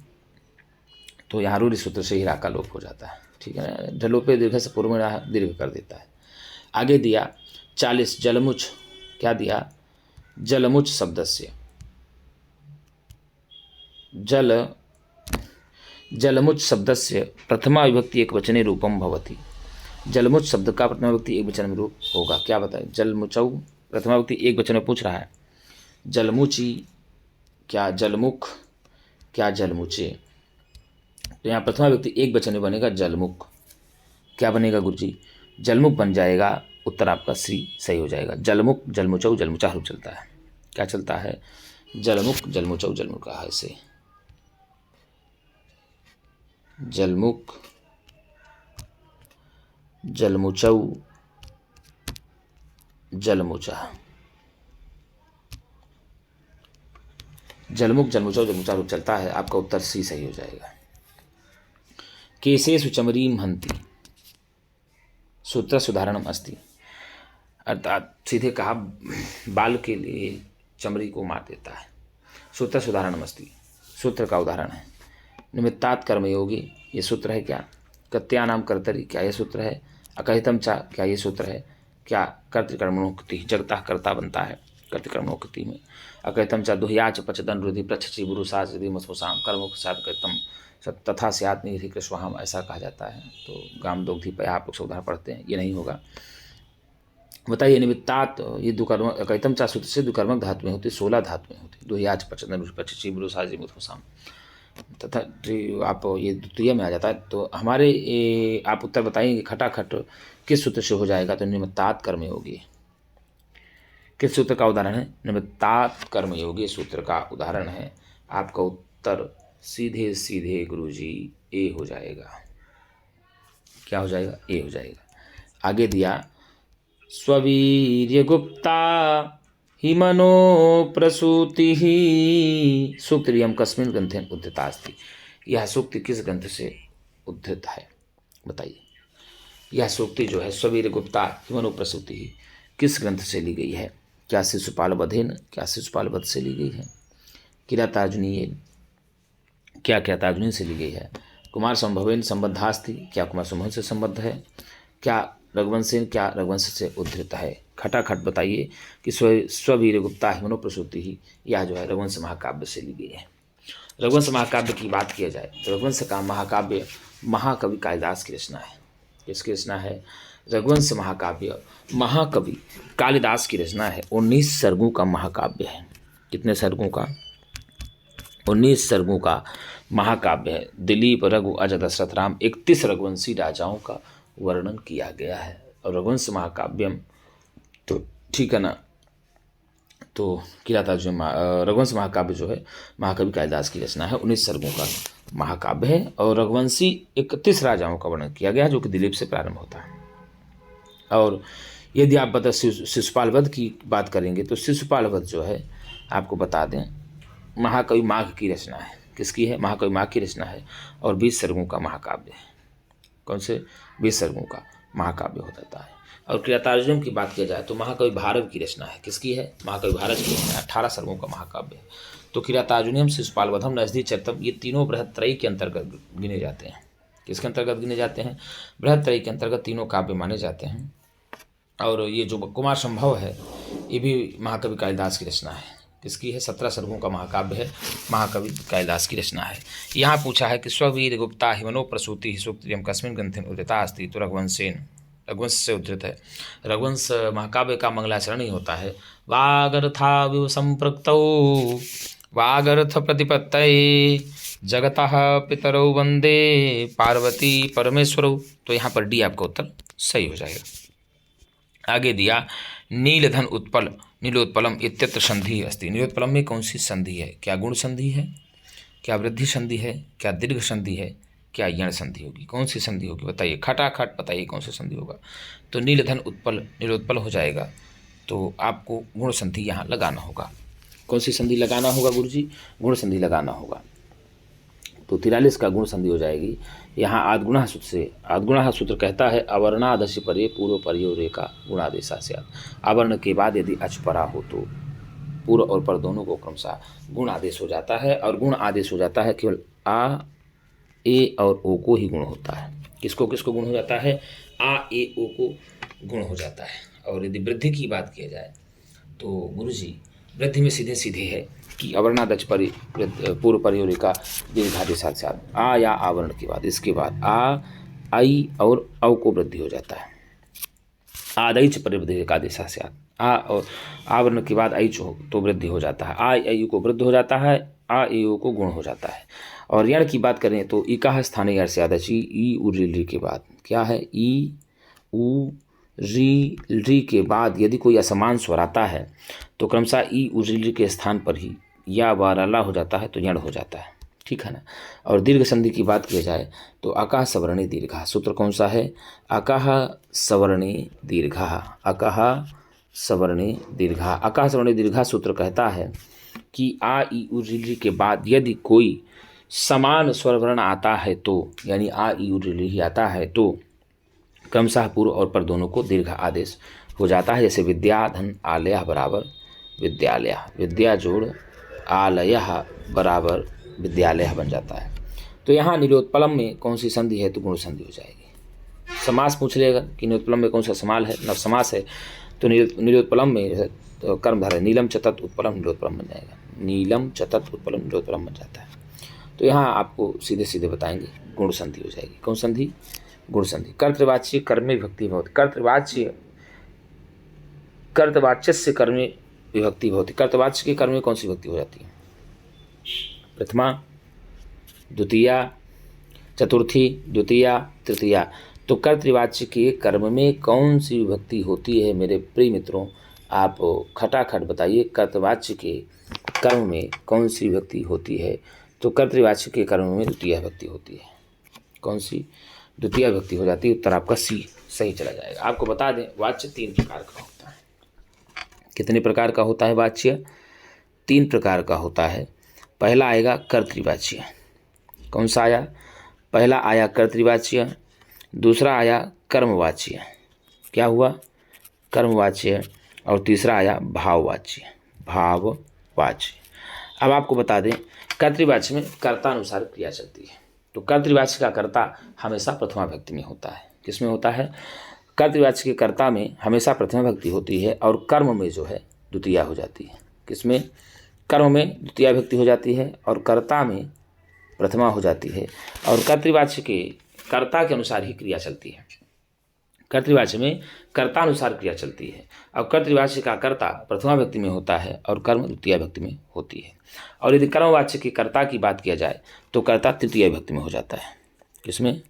A: तो यहाँ रूढ़ि सूत्र से ही रा का लोप हो जाता है। ठीक है, ढलोपे दीर्घ से पूर्व में दीर्घ कर देता है। आगे दिया 40 जलमुच। क्या दिया? जलमुच शब्दस्य, जलमुच शब्दस्य प्रथमा विभक्ति एक वचने रूपम भवति। जलमुच शब्द का प्रथमा विभक्ति एक वचन में रूप होगा। क्या बताएं? जलमुचौ प्रथमा विभक्ति एक वचन में पूछ रहा है। जलमुची, क्या जलमुख, क्या जलमुचे? तो यहाँ प्रथमा व्यक्ति एक वचन में बनेगा जलमुख। क्या बनेगा गुरुजी? जलमुख बन जाएगा। उत्तर आपका सी सही हो जाएगा। जलमुख, जलमुचौ, जलमुचा रूप चलता है। क्या चलता है? जलमुख, जलमुचौ, जलमुका है से। जलमुख, जलमुचौ, जलमुचा। जलमुख, जलमुचौ, जलमुचा रूप चलता है। आपका उत्तर सी सही हो जाएगा। केशेषु चमरीं हन्ति सूत्र सुधारणम अस्ति, अर्थात सीधे कहा बाल के लिए चमड़ी को मार देता है। सूत्र सुधारणम अस्ति सूत्र का उदाहरण है। निमित्तात् कर्मयोगी, ये सूत्र है क्या? कृत्यानाम कर्तरि, क्या ये सूत्र है? अकहितम चा, क्या ये सूत्र है? क्या कर्तृकर्मणोक्ति, जगता कर्ता बनता है कर्तृकर्मणोक्ति में। अकहितम चा दुह्याच पचदन रुधि प्रच्छि बुरुषाच यदि मसोसाम कर्मोक साध कृतम तथा स्यात् निधि कृष्वाहम, ऐसा कहा जाता है। तो गाम दोग्धि पर आप लोग उदाहरण पढ़ते हैं, ये नहीं होगा। बताइए निमित्तात, ये दुकर्म अकहितम चा सूत्र से दुकर्मक धातु में होती, 16 धातु में होती। दुह्याच पचदन रुधि प्रच्छि बुरुषाच यदि मसोसाम तथा आप ये द्वितीय में आ जाता है। तो हमारे आप उत्तर बताएंगे खटाखट किस सूत्र से हो जाएगा? तो निमित्तात् कर्मयोगी। किस सूत्र का उदाहरण है? निमित्तात् कर्मयोगी सूत्र का उदाहरण है। आपका उत्तर सीधे सीधे गुरुजी ए हो जाएगा। क्या हो जाएगा? ए हो जाएगा। आगे दिया स्ववीर्य गुप्ता ही मनो प्रसूति ही सूक्तिरियं कस्मिन् ग्रंथेन उद्धृता अस्ति। यह सूक्ति किस ग्रंथ से उद्धृत है? बताइए। यह सूक्ति जो है स्ववीर्य गुप्ता ही मनो प्रसूति ही किस ग्रंथ से ली गई है? क्या शिशुपाल वधेन, क्या शिशुपाल वध से ली गई है? किरातार्जुनीय, क्या किरातार्जुनीय से ली गई है? कुमार संभवेन संबद्धास्ति, क्या कुमार संभव से संबद्ध है? क्या रघुवंशेन क्या रघुवंश से उद्धृत है। खटाखट बताइए कि स्ववीर गुप्ता हिमनो प्रसूति ही, यह जो है रघुवंश महाकाव्य से ली गई है। रघुवंश महाकाव्य की बात किया जाए तो रघुवंश का महाकाव्य महाकवि कालिदास की रचना है। किसकी रचना है? रघुवंश महाकाव्य महाकवि कालिदास की रचना है। 19 सर्गों का महाकाव्य है। कितने सर्गों का? 19 सर्गों का महाकाव्य है। दिलीप, रघु, अज, दशरथ, राम 31 रघुवंशी राजाओं का वर्णन किया गया है। और रघुवंश महाकाव्यम तो ठीक है ना, तो किराता जो रघुवंश महाकाव्य जो है महाकवि कालिदास की रचना है। 19 सर्गों का महाकाव्य है और रघुवंशी 31 राजाओं का वर्णन किया गया जो कि दिलीप से प्रारंभ होता है। और यदि आप बता शिशुपाल वध की बात करेंगे तो शिशुपाल वध जो है आपको बता दें महाकवि माघ की रचना है। किसकी है? महाकवि माघ की रचना है और 20 सर्गों का महाकाव्य है। कौन से? 20 सर्गों का महाकाव्य हो जाता है। और किरातार्जुनीयम की बात किया जाए तो महाकवि भारव की रचना है। किसकी है? महाकवि भारव की रचना है। 18 सर्गों का महाकाव्य है। तो किरातार्जुनीयम, शिशुपाल वधम, नजदीक चरितम ये तीनों बृहत्त्रयी के अंतर्गत गिने जाते हैं। किसके अंतर्गत गिने जाते हैं? बृहत्त्रयी के अंतर्गत तीनों काव्य माने जाते हैं। और ये जो कुमार संभव है ये भी महाकवि कालिदास की रचना है। किसकी है? 17 सर्गों का महाकाव्य है, महाकवि कालिदास की रचना है। यहाँ पूछा है कि स्ववीर गुप्ता हिमनो प्रसूति सूक्तियम कस्मिन् ग्रंथेन उद्धृता अस्ति, तो रघुवंशेन, रघुवंश से उद्धृत है। रघुवंश महाकाव्य का मंगलाचरण ही होता है। वागर्थाविव संपृक्तौ वागर्थ प्रतिपत्तये जगतः पितरौ वंदे पार्वती परमेश्वरौ। तो यहाँ पर डी आपका उत्तर सही हो जाएगा। आगे दिया नीलधन उत्पल नीलोत्पलम इत्यत्र संधि अस्ति। नीलोत्पलम में कौन सी संधि है? क्या गुण संधि है? क्या वृद्धि संधि है? क्या दीर्घ संधि है? क्या यण संधि होगी? कौन सी संधि होगी बताइए? खटाखट बताइए कौन सी संधि होगा। तो नीलधन उत्पल नीलोत्पल हो जाएगा। तो आपको गुण संधि यहाँ लगाना होगा। कौन सी संधि लगाना होगा गुरुजी? गुण संधि लगाना होगा। तो 43 का गुण संधि हो जाएगी। यहाँ आद्गुणः सूत्र से, आद्गुणः सूत्र कहता है अवर्णादस्य परे पूर्व पर्यो रेखा गुणादेशा स्यात्। आवर्ण के बाद यदि अच परा हो तो पूर्व और पर दोनों को क्रमशः गुण आदेश हो जाता है। और गुण आदेश हो जाता है केवल आ, ए और ओ को ही गुण होता है। किसको किसको गुण हो जाता है? आ, ए, ओ को गुण हो जाता है। और यदि वृद्धि की बात किया जाए तो गुरुजी वृद्धि में सीधे सीधे है कि अवर्णादच परि पूर्व परियोरिका दीर्घादेशात् स्यात्। आ या आवरण के बाद, इसके बाद आ, आई और औ को वृद्धि हो जाता है। आदैच परिवृद्धि का देशा स्यात्। आ और आवरण के बाद ऐच हो तो वृद्धि हो जाता है। आ यू को वृद्धि हो जाता है, आ यू को गुण हो जाता है। और यण की बात करें तो इका स्थानीय अर्थ से आदची ई उ री के बाद क्या है? ई उ री के बाद यदि कोई असमान स्वर आता है तो क्रमशः ई उ री के स्थान पर ही या वाराला हो जाता है तो यण हो जाता है। ठीक है ना। और दीर्घ संधि की बात की जाए तो अकाह सवर्णे दीर्घा। सूत्र कौन सा है? अकाह सवर्णे दीर्घा। अकाह सवर्णे दीर्घा। अकाह सवर्णे दीर्घा सूत्र कहता है कि आ ई उ री के बाद यदि कोई समान स्वरवर्ण आता है तो यानी आ ई उ री आता है तो क्रमशः पूर्व और पर दोनों को दीर्घ आदेश हो जाता है। जैसे विद्या धन आलय बराबर विद्यालय, विद्या जोड़ आलय बराबर विद्यालय बन जाता है। तो यहाँ नीलोत्पलम में कौन सी संधि है? तो गुण संधि हो जाएगी। समास पूछ लेगा कि नीलोत्पलम में कौन सा समाल है, नव समास है। तो नीलोत्पलम में तो कर्मधारय नीलम चतत उत्पलम नीलोत्पलम बन जाएगा। नीलम चतत उत्पलम नीलोत्पलम बन जाता है। तो यहाँ आपको सीधे सीधे बताएंगे गुण संधि हो जाएगी। कौन संधि? गुण संधि। कर्तवाच्य कर्मे विभक्ति भवति। कर्तवाच्य से कर्मे विभक्ति भवति। कर्तवाच्य के कर्म में कौन सी विभक्ति हो जाती है? प्रथमा, द्वितीया, चतुर्थी, द्वितीया, तृतीया। तो कर्तवाच्य के कर्म में कौन सी विभक्ति होती है मेरे प्रिय मित्रों? आप खटाखट बताइए कर्तवाच्य के कर्म में कौन सी विभक्ति होती है? तो कर्तवाच्य के कर्म में द्वितीय विभक्ति होती है। कौन सी? द्वितीय विभक्ति हो जाती है। उत्तर आपका सी सही चला जाएगा। आपको बता दें वाच्य 3 प्रकार का होता है। कितने प्रकार का होता है वाच्य? 3 प्रकार का होता है। पहला आएगा कर्तृवाच्य। कौन सा आया? पहला आया कर्तृवाच्य, दूसरा आया कर्मवाच्य। क्या हुआ? कर्मवाच्य। और तीसरा आया भाववाच्य। भाववाच्य। अब आपको बता दें कर्तृवाच्य में कर्तानुसार क्रिया चलती है। तो कर्तृवाच्य का कर्ता हमेशा प्रथमा विभक्ति में होता है। किसमें होता है? कर्तृवाच्य के कर्ता में हमेशा प्रथमा विभक्ति होती है और कर्म में जो है द्वितीया हो जाती है। किसमें? कर्म में द्वितीया विभक्ति हो जाती है और कर्ता में प्रथमा हो जाती है। और कर्तृवाच्य के कर्ता के अनुसार ही क्रिया चलती है। कर्तृवाच्य में कर्ता अनुसार क्रिया चलती है और कर्तृवाच्य का कर्ता प्रथमा विभक्ति में होता है और कर्म द्वितीया विभक्ति में होती है। और यदि कर्मवाच्य के कर्ता की बात किया जाए तो कर्ता तृतीया विभक्ति में हो जाता है। किसमें?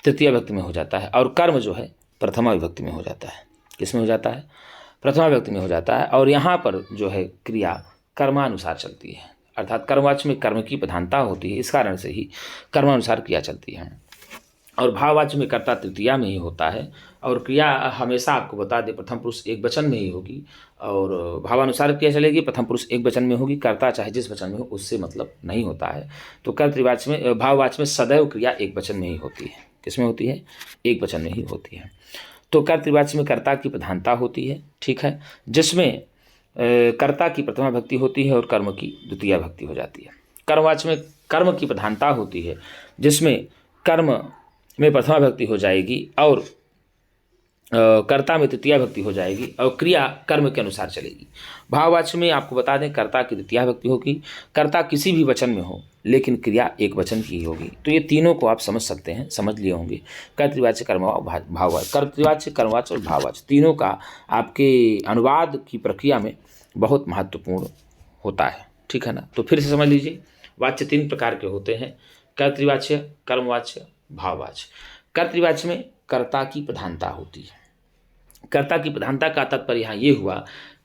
A: तृतीया विभक्ति में हो जाता है। और कर्म जो है प्रथमा विभक्ति में हो जाता है। किसमें हो जाता है? प्रथमा विभक्ति में हो जाता है। और यहाँ पर जो है क्रिया कर्मानुसार चलती है, अर्थात कर्मवाच्य में कर्म की प्रधानता होती है, इस कारण से ही कर्मानुसार क्रिया चलती है। और भाववाच्य में कर्ता तृतीया में ही होता है और क्रिया हमेशा आपको बता दें प्रथम पुरुष एक वचन में ही होगी और भावानुसार क्रिया चलेगी, प्रथम पुरुष एक वचन में होगी, कर्ता चाहे जिस वचन में हो उससे मतलब नहीं होता है। तो कर्तृवाच्य में भाववाच्य में सदैव क्रिया एक वचन में ही होती है। किसमें होती है? एक वचन में ही होती है। तो कर्तृवाच्य में कर्ता की प्रधानता होती है, ठीक है, जिसमें कर्ता की प्रथमा विभक्ति होती है और कर्म की द्वितीया विभक्ति हो जाती है। कर्मवाच्य में कर्म की प्रधानता होती है जिसमें कर्म में प्रथमा विभक्ति हो जाएगी और कर्ता में तृतीया विभक्ति हो जाएगी और क्रिया कर्म के अनुसार चलेगी। भाववाच्य में आपको बता दें कर्ता की द्वितीया विभक्ति होगी, कर्ता किसी भी वचन में हो लेकिन क्रिया एक वचन की ही होगी। तो ये तीनों को आप समझ सकते हैं, समझ लिए होंगे। कर्तृवाच्य, कर्मवाच्य, भाववाच्य, कर्तृवाच्य, कर्मवाच्य और भाववाच्य तीनों का आपके अनुवाद की प्रक्रिया में बहुत महत्वपूर्ण होता है, ठीक है ना। तो फिर से समझ लीजिए, वाच्य तीन प्रकार के होते हैं, कर्तृवाच्य, कर्मवाच्य, भाववाच्य। कर्तृवाच्य में कर्ता की प्रधानता होती है। कर्ता की प्रधानता का तात्पर्य यहाँ ये हुआ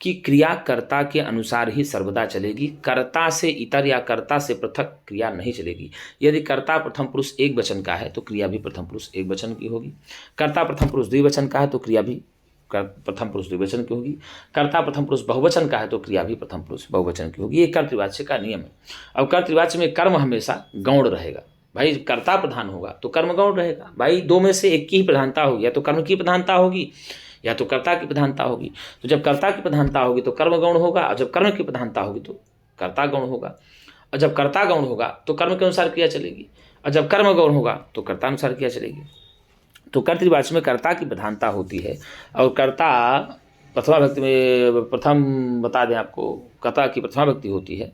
A: कि क्रिया कर्ता के अनुसार ही सर्वदा चलेगी, कर्ता से इतर या कर्ता से पृथक क्रिया नहीं चलेगी। यदि कर्ता प्रथम पुरुष एक वचन का है तो क्रिया भी प्रथम पुरुष एक वचन की होगी। कर्ता प्रथम पुरुष द्विवचन का है तो क्रिया भी प्रथम पुरुष द्विवचन की होगी। कर्ता प्रथम पुरुष बहुवचन का है तो क्रिया भी प्रथम पुरुष बहुवचन की होगी। ये कर्तृवाच्य का नियम है। अब कर्तृवाच्य में कर्म हमेशा गौण रहेगा। भाई कर्ता प्रधान होगा तो कर्म गौण रहेगा। भाई दो में से एक की ही प्रधानता होगी, या तो कर्म की प्रधानता होगी या तो कर्ता की प्रधानता होगी। तो जब कर्ता की प्रधानता होगी तो कर्म गौण होगा और जब कर्म की प्रधानता होगी तो कर्ता गौण होगा। और जब कर्ता गौण होगा तो कर्म के अनुसार क्रिया चलेगी और जब कर्म गौण होगा तो कर्ता अनुसार क्रिया चलेगी। तो कर्तृवाच्य में कर्ता की प्रधानता होती है और कर्ता प्रथमा विभक्ति में प्रथम बता दें आपको, कर्ता की प्रथमा विभक्ति होती है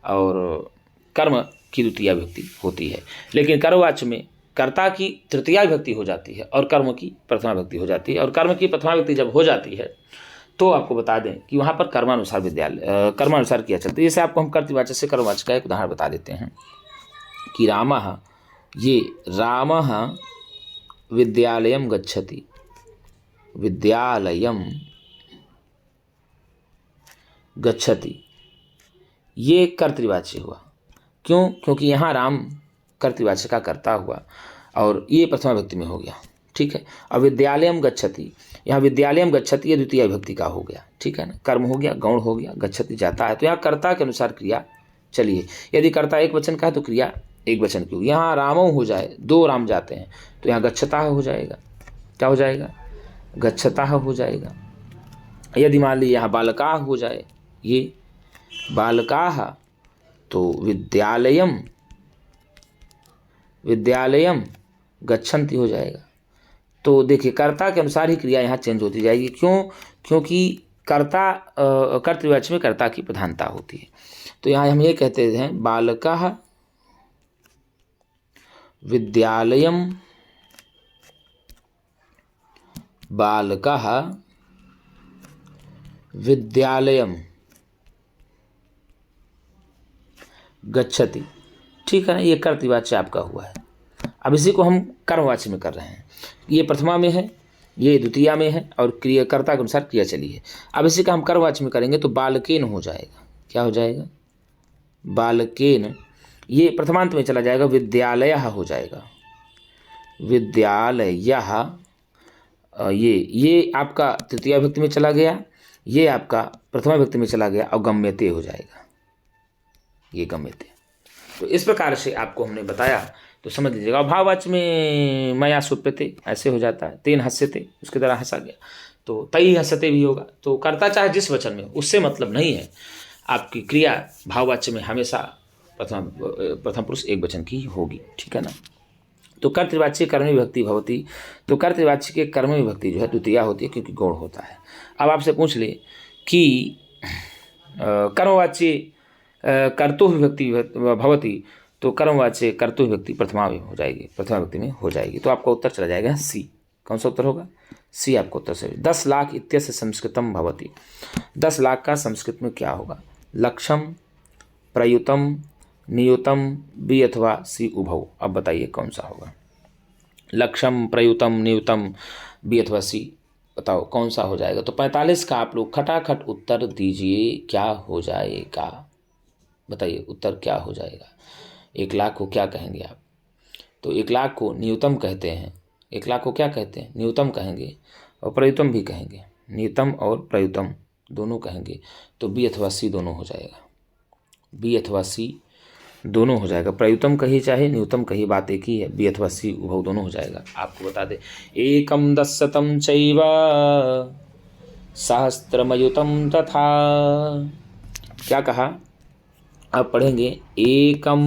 A: और कर्म की द्वितीया विभक्ति होती है। लेकिन कर्मवाच्य में कर्ता की तृतीया विभक्ति हो जाती है और कर्म की प्रथमा विभक्ति हो जाती है। और कर्म की प्रथमा विभक्ति जब हो जाती है तो आपको बता दें कि वहाँ पर कर्मानुसार कर्मानुसार किया चलता है। जैसे आपको हम कर्तृवाच्य से कर्मवाच्य का एक उदाहरण बता देते हैं कि रामः, ये रामः विद्यालयं गच्छति, विद्यालयं गच्छति, ये कर्तृवाच्य हुआ। क्यों? क्योंकि यहाँ राम कर्तृवाच्य का कर्ता हुआ और ये प्रथमा विभक्ति में हो गया, ठीक है। और विद्यालयम गच्छति, यहाँ विद्यालयम गच्छति ये द्वितीय विभक्ति का हो गया, ठीक है ना। कर्म हो गया, गौण हो गया, गच्छति जाता है, तो यहाँ कर्ता के अनुसार क्रिया चली है। यदि कर्ता एक वचन का है तो क्रिया एक वचन की होगी। यहाँ रामो हो जाए, दो राम जाते हैं तो यहाँ गच्छता हो जाएगा। क्या हो जाएगा? गच्छता हो जाएगा। यदि मान लीजिए यहाँ बालका हो जाए, ये बालका, तो विद्यालयम गच्छन्ति हो जाएगा। तो देखिए कर्ता के अनुसार ही क्रिया यहाँ चेंज होती जाएगी। क्यों? क्योंकि कर्तृवाच्य में कर्ता की प्रधानता होती है। तो यहाँ हम ये कहते हैं बालकः विद्यालयम, बालकः विद्यालयम गच्छति, ठीक है ना। ये कर्तृवाच्य आपका हुआ है। अब इसी को हम कर्मवाच्य में कर रहे हैं। ये प्रथमा में है, ये द्वितीया में है और क्रियाकर्ता के अनुसार क्रिया चली है। अब इसी का हम कर्मवाच्य में करेंगे तो बालकेन हो जाएगा। क्या हो जाएगा? बालकेन, ये प्रथमांत में चला जाएगा, विद्यालयः हो जाएगा, विद्यालयः। ये आपका तृतीया विभक्ति में चला गया, ये आपका प्रथमा विभक्ति में चला गया और गम्यते हो जाएगा, ये गम्यते। तो इस प्रकार से आपको हमने बताया तो समझ लीजिएगा। भाववाच्य में मया सुप्यते ऐसे हो जाता है, तेन हस्यते उसकी तरह हंसा गया, तो तई हंसते भी होगा। तो कर्ता चाहे जिस वचन में, उससे मतलब नहीं है। आपकी क्रिया भाववाच्य में हमेशा प्रथम पुरुष एक वचन की होगी, ठीक है ना। तो कर्तृवाच्य कर्मणी विभक्ति भवती, तो कर्तृवाच्य के कर्म विभक्ति जो है द्वितीया होती है क्योंकि गौण होता है। अब आपसे पूछ ले कि कर्मवाच्य कर्तु विभक्ति भवती, तो कर्मवाच्य कर्तु विभक्ति प्रथमा में हो जाएगी, प्रथमा विभक्ति में हो जाएगी। तो आपका उत्तर चला जाएगा सी। कौन सा उत्तर होगा? सी आपका उत्तर सही। 10 लाख इत्यस्य संस्कृतम भवति, 10 लाख का संस्कृत में क्या होगा? लक्षम, प्रयुतम, नियुतम, बी अथवा सी उभौ। अब बताइए कौन सा होगा? लक्षम, प्रयुतम, नियुतम, बी अथवा सी, बताओ कौन सा हो जाएगा? तो 45 का आप लोग खटाखट उत्तर दीजिए, क्या हो जाएगा? बताइए उत्तर क्या हो जाएगा? 1 लाख को क्या कहेंगे आप? तो 1 लाख को न्यूनतम कहते हैं। 1 लाख को क्या कहते हैं? न्यूनतम कहेंगे और प्रयुतम भी कहेंगे, न्यूनतम और प्रयुतम दोनों कहेंगे। तो बी अथवा सी दोनों हो जाएगा, बी अथवा सी दोनों हो जाएगा। प्रयुतम कही चाहे न्यूनतम कही, बात एक ही है। बी अथवा सी उभौ दोनों हो जाएगा। आपको बता दे, एकम दशतम चैव सहस्त्रमयुतम तथा, क्या कहा? आप पढ़ेंगे एकम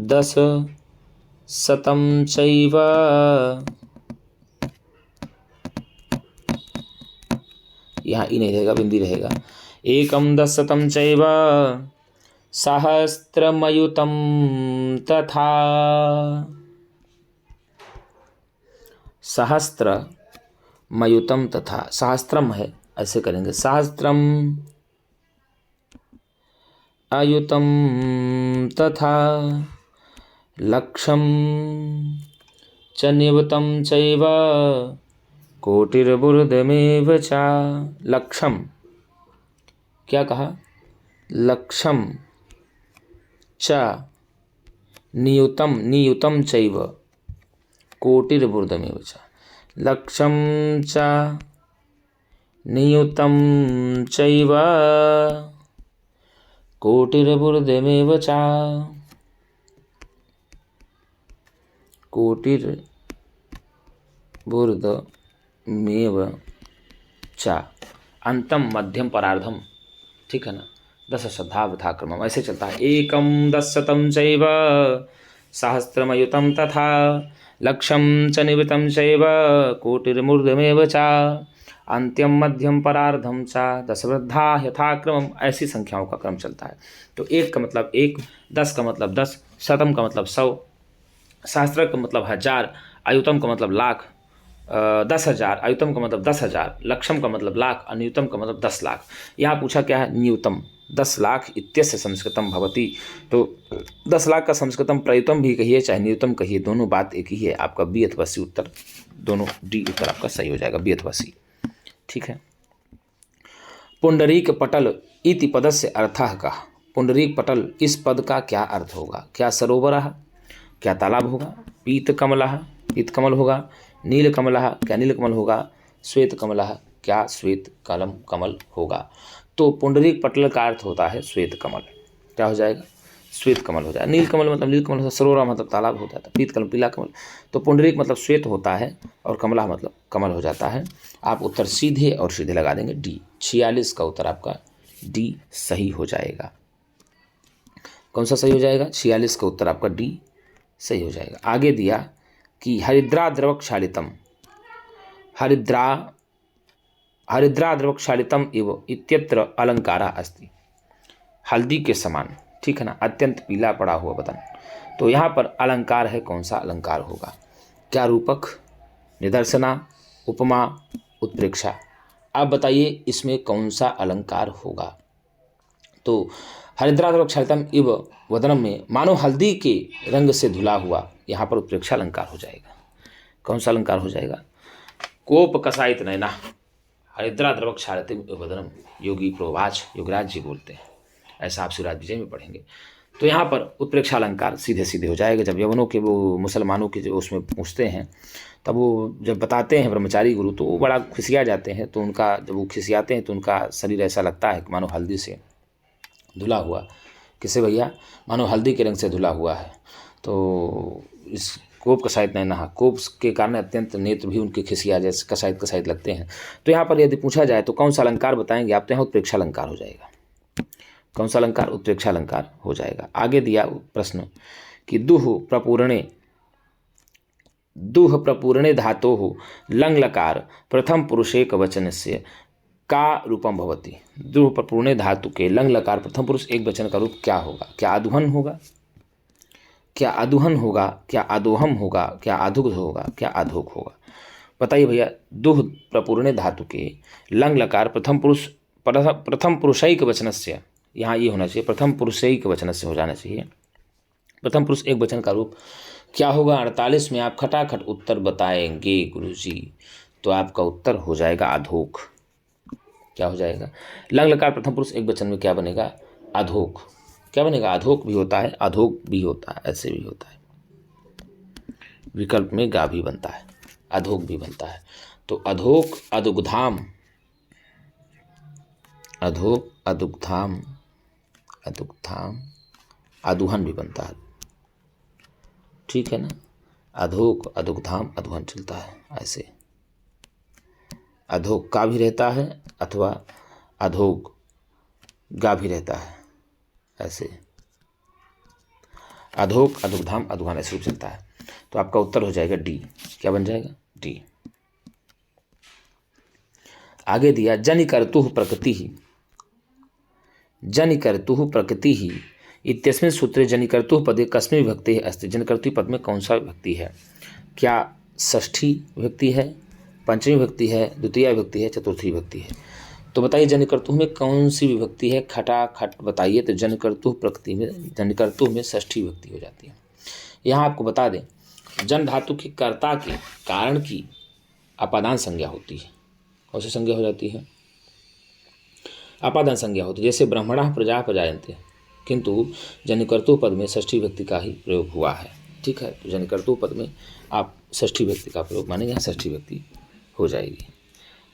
A: 10 चैव, यहाँ ई नहीं रहेगा, बिंदी रहेगा। एकम 10 चैव सहस्त्रमयुतम तथा, सहस्त्रमयुतम तथा, सहस्त्रम है ऐसे करेंगे, सहस्त्रम अयुतम तथा, लक्षम च निवतं चैव कोटिर्बुर्दमेव च। लक्षम, क्या कहा? लक्षम च नियुतम, नियुतम चैव कोटिर्बुर्दमेव च। लक्षम च नियुतम चैव कोटिर्बुर्दमेव च, कोटिर्बुर्दमेव च। अंतम मध्यम परार्धम, ठीक है ना? 10 श्रद्धा यथाक्रमम, ऐसे चलता है। एकम 10 चैव सहस्त्रमयुतम तथा, लक्षम च निवृतम चैव कोटिर्मूर्धमेव च, अंत्यम मध्यम परार्धम च 10 वृद्धा यथाक्रमम, ऐसी संख्याओं का क्रम चलता है। तो 1 का मतलब 1, 10 का मतलब 10, शतम का मतलब 100, सहस्त्र का मतलब 1000, अयुतम का मतलब लाख, 10,000, अयुतम का मतलब 10,000, लक्षम का मतलब लाख, अनियुतम का मतलब 10 लाख। यहाँ पूछा क्या है? न्यूतम। 10 लाख इत्यस्य संस्कृतम भवति, तो 10 लाख का संस्कृतम प्रयुतम भी कहिए चाहे न्यूनतम कहिए, दोनों बात एक ही है। आपका बी अथवा सी उत्तर, दोनों डी उत्तर आपका सही हो जाएगा, बी अथवा सी, ठीक है। पुंडरीक पटल इति पदस्य अर्थः कः। पुंडरीक पटल, इस पद का क्या अर्थ होगा? क्या सरोवरः, क्या तालाब होगा? पीतकमलः, पीतकमल होगा। नीलकमलः, क्या नीलकमल होगा? श्वेतकमलः, क्या श्वेत कलम कमल होगा? तो पुंडरीक पटल का अर्थ होता है श्वेत कमल। क्या हो जाएगा? श्वेत कमल हो जाएगा। नीलकमल मतलब नीलकमल होता है, सरोवर मतलब तालाब होता है, पीत कमल पीला कमल। तो पुंडरीक मतलब श्वेत होता है और कमला मतलब कमल हो जाता है। आप उत्तर सीधे और सीधे लगा देंगे डी। 46 का उत्तर आपका डी सही हो जाएगा। कौन सा सही हो जाएगा? 46 का उत्तर आपका डी सही हो जाएगा। आगे दिया कि हरिद्रा द्रवक्षालितम, हरिद्रा द्रवक्षालितम इव इत्यत्र अलंकारा अस्ति। हल्दी के समान, ठीक है ना, अत्यंत पीला पड़ा हुआ बदन। तो यहाँ पर अलंकार है, कौन सा अलंकार होगा? क्या रूपक, निदर्शना, उपमा, उत्प्रेक्षा। आप बताइए इसमें कौन सा अलंकार होगा? तो हरिद्रा द्रवक्षालितम इव वदनम में मानो हल्दी के रंग से धुला हुआ, यहाँ पर उत्प्रेक्षा अलंकार हो जाएगा। कौन सा अलंकार हो जाएगा? कोप कसायित नैना हरिद्रा द्रवक्षालितम इव वदनम, योगी प्रोवाच, योगराज जी बोलते हैं, ऐसा आप शिवराज विजय में पढ़ेंगे। तो यहाँ पर उत्प्रेक्षा अलंकार सीधे सीधे हो जाएगा। जब यवनों के वो मुसलमानों के जो उसमें पूछते हैं, तब वो जब बताते हैं ब्रह्मचारी गुरु, तो वो बड़ा खिसिया जाते हैं। तो उनका जब वो खिसियाते हैं तो उनका शरीर ऐसा लगता है कि मानो हल्दी से धुला हुआ। किसे भैया? मानो हल्दी के रंग से धुला हुआ है। तो इस कोप कसायित नैना, कोप के कारण अत्यंत नेत्र भी उनके खिसिया जैसे कसायित कसायित लगते हैं। तो यहाँ पर यदि पूछा जाए तो कौन सा अलंकार बताएंगे आप? तो यहाँ उत्प्रेक्षा अलंकार हो जाएगा। कौन सा अलंकार? उत्प्रेक्षा अलंकार हो जाएगा। आगे दिया प्रश्न कि दुह प्रपूर्णे धातोः लंग लकार प्रथम पुरुषेक वचनस्य का रूपम भवति। दुह प्रपूर्णे धातु के लंग लकार प्रथम पुरुष एक वचन का रूप क्या होगा? क्या अदुहन होगा, क्या अदुहन होगा, क्या अदोहम होगा, क्या अधुग्ध होगा, क्या अधोक होगा? बताइए भैया। दुह प्रपूर्णे धातु के लंग लकार प्रथम पुरुषैक वचनस्य, यहाँ ये होना चाहिए प्रथम पुरुषैक वचनस्य हो जाना चाहिए। प्रथम पुरुष एक वचन का रूप क्या होगा? 48 में आप खटाखट उत्तर बताएंगे गुरुजी। तो आपका उत्तर हो जाएगा अधोक। क्या हो जाएगा? लंग लकार प्रथम पुरुष एक वचन में क्या बनेगा? अधोक। क्या बनेगा? अधोक भी होता है, अधोक भी होता है, ऐसे भी होता है। विकल्प में गा भी बनता है, अधोक भी बनता है। तो अधोक अदुग्धाम, अधोक अदुग्धाम, अदुग्धाम अदुहन भी बनता है। ठीक है ना? अधोक अदुग्धाम अधुहन चलता है ऐसे। अधोक का भी रहता है अथवा अधोक गा भी रहता है ऐसे। अधोक अदुग्धाम अधुहन ऐसे रूप चलता है। तो आपका उत्तर हो जाएगा डी। क्या बन जाएगा? डी। आगे दिया जनिकर्तुः प्रकृतिः, जनिकर्तुः प्रकृतिः इत्यस्मिन् सूत्रे जनिकर्तुः पदे कस्मिन् विभक्तिः अस्ति। जनिकर्तुः पद में कौन सा विभक्ति है? क्या षष्ठी विभक्ति है, पंचमी विभक्ति है, द्वितीय विभक्ति है, चतुर्थी विभक्ति है? तो बताइए जनिकर्तुः में कौन सी विभक्ति है? खटाखट बताइए। तो जनिकर्तुः प्रकृति में, जनिकर्तुः में षष्ठी विभक्ति हो जाती है। यहाँ आपको बता दें, जन धातु के कर्ता के कारण की अपादान संज्ञा होती है। कौन सी संज्ञा हो जाती है? अपादान संज्ञा होती है। जैसे ब्रह्मणः प्रजा प्रजायन्ते, किंतु जनिकर्तुः पद में षष्ठी व्यक्ति का ही प्रयोग हुआ है। ठीक है? तो जनिकर्तुः पद में आप षष्ठी व्यक्ति का प्रयोग मानेंगे, यहाँ षष्ठी व्यक्ति हो जाएगी।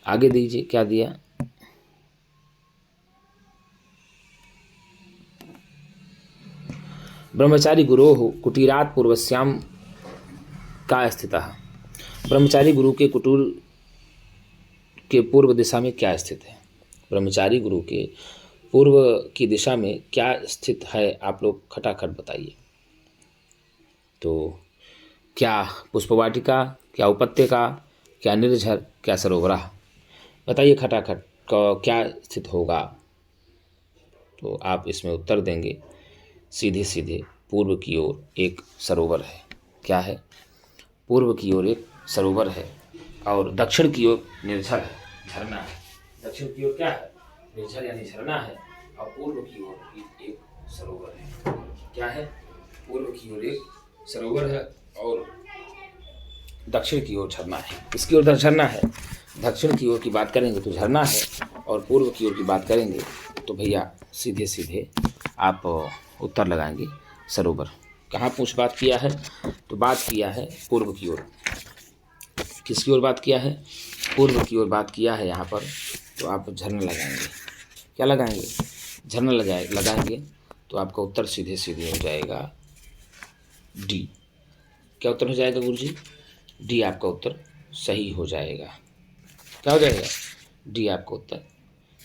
A: आगे दीजिए क्या दिया? ब्रह्मचारी गुरोः कुटीरात् पूर्वस्यां का स्थितः। ब्रह्मचारी गुरु के कुटीर के पूर्व दिशा में क्या स्थित है? ब्रह्मचारी गुरु के पूर्व की दिशा में क्या स्थित है? आप लोग खटाखट बताइए। तो क्या पुष्पवाटिका, क्या उपत्यका, क्या निर्झर, क्या सरोवरा? बताइए खटाखट क्या स्थित होगा? तो आप इसमें उत्तर देंगे सीधे सीधे पूर्व की ओर एक सरोवर है। क्या है? पूर्व की ओर एक सरोवर है और दक्षिण की ओर निर्झर है, झरना है। दक्षिण की ओर क्या है? निर्झर यानी झरना है और पूर्व की ओर एक सरोवर है। क्या है? पूर्व की ओर एक सरोवर है और दक्षिण की ओर झरना है। इसकी ओर झरना है, दक्षिण की ओर की बात करेंगे तो झरना है और पूर्व की ओर की बात करेंगे तो भैया सीधे सीधे आप उत्तर लगाएंगे सरोवर। कहाँ पूछ बात किया है? तो बात किया है पूर्व की ओर। किसकी ओर बात किया है? पूर्व की ओर बात किया है यहाँ पर। तो आप झरना लगाएंगे। क्या लगाएंगे? झरना लगाएंगे तो आपका उत्तर सीधे सीधे हो जाएगा डी। क्या उत्तर हो जाएगा गुरुजी? डी आपका उत्तर सही हो जाएगा। क्या हो जाएगा? डी आपका उत्तर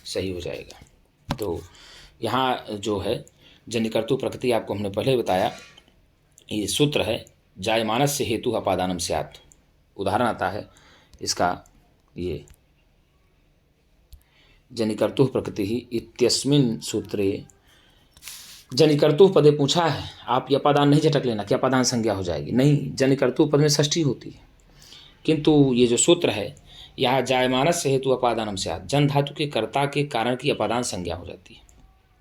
A: सही हो जाएगा। तो यहाँ जो है जनिकर्तुः प्रकृति आपको हमने पहले बताया, ये सूत्र है जायमानस्य हेतु अपादानम स्यात्। उदाहरण आता है इसका, ये जनिकर्तुः प्रकृति ही इत्यस्मिन् सूत्रे। जनिकर्तुः पदे पूछा है, आप यह अपादान नहीं झटक लेना कि अपादान संज्ञा हो जाएगी, नहीं। जनिकर्तुः पद में षष्ठी होती है, किंतु ये जो सूत्र है यहाँ जायमानस्य हेतु अपादानम स्यात्, जन धातु के कर्ता के कारण की अपादान संज्ञा हो जाती है।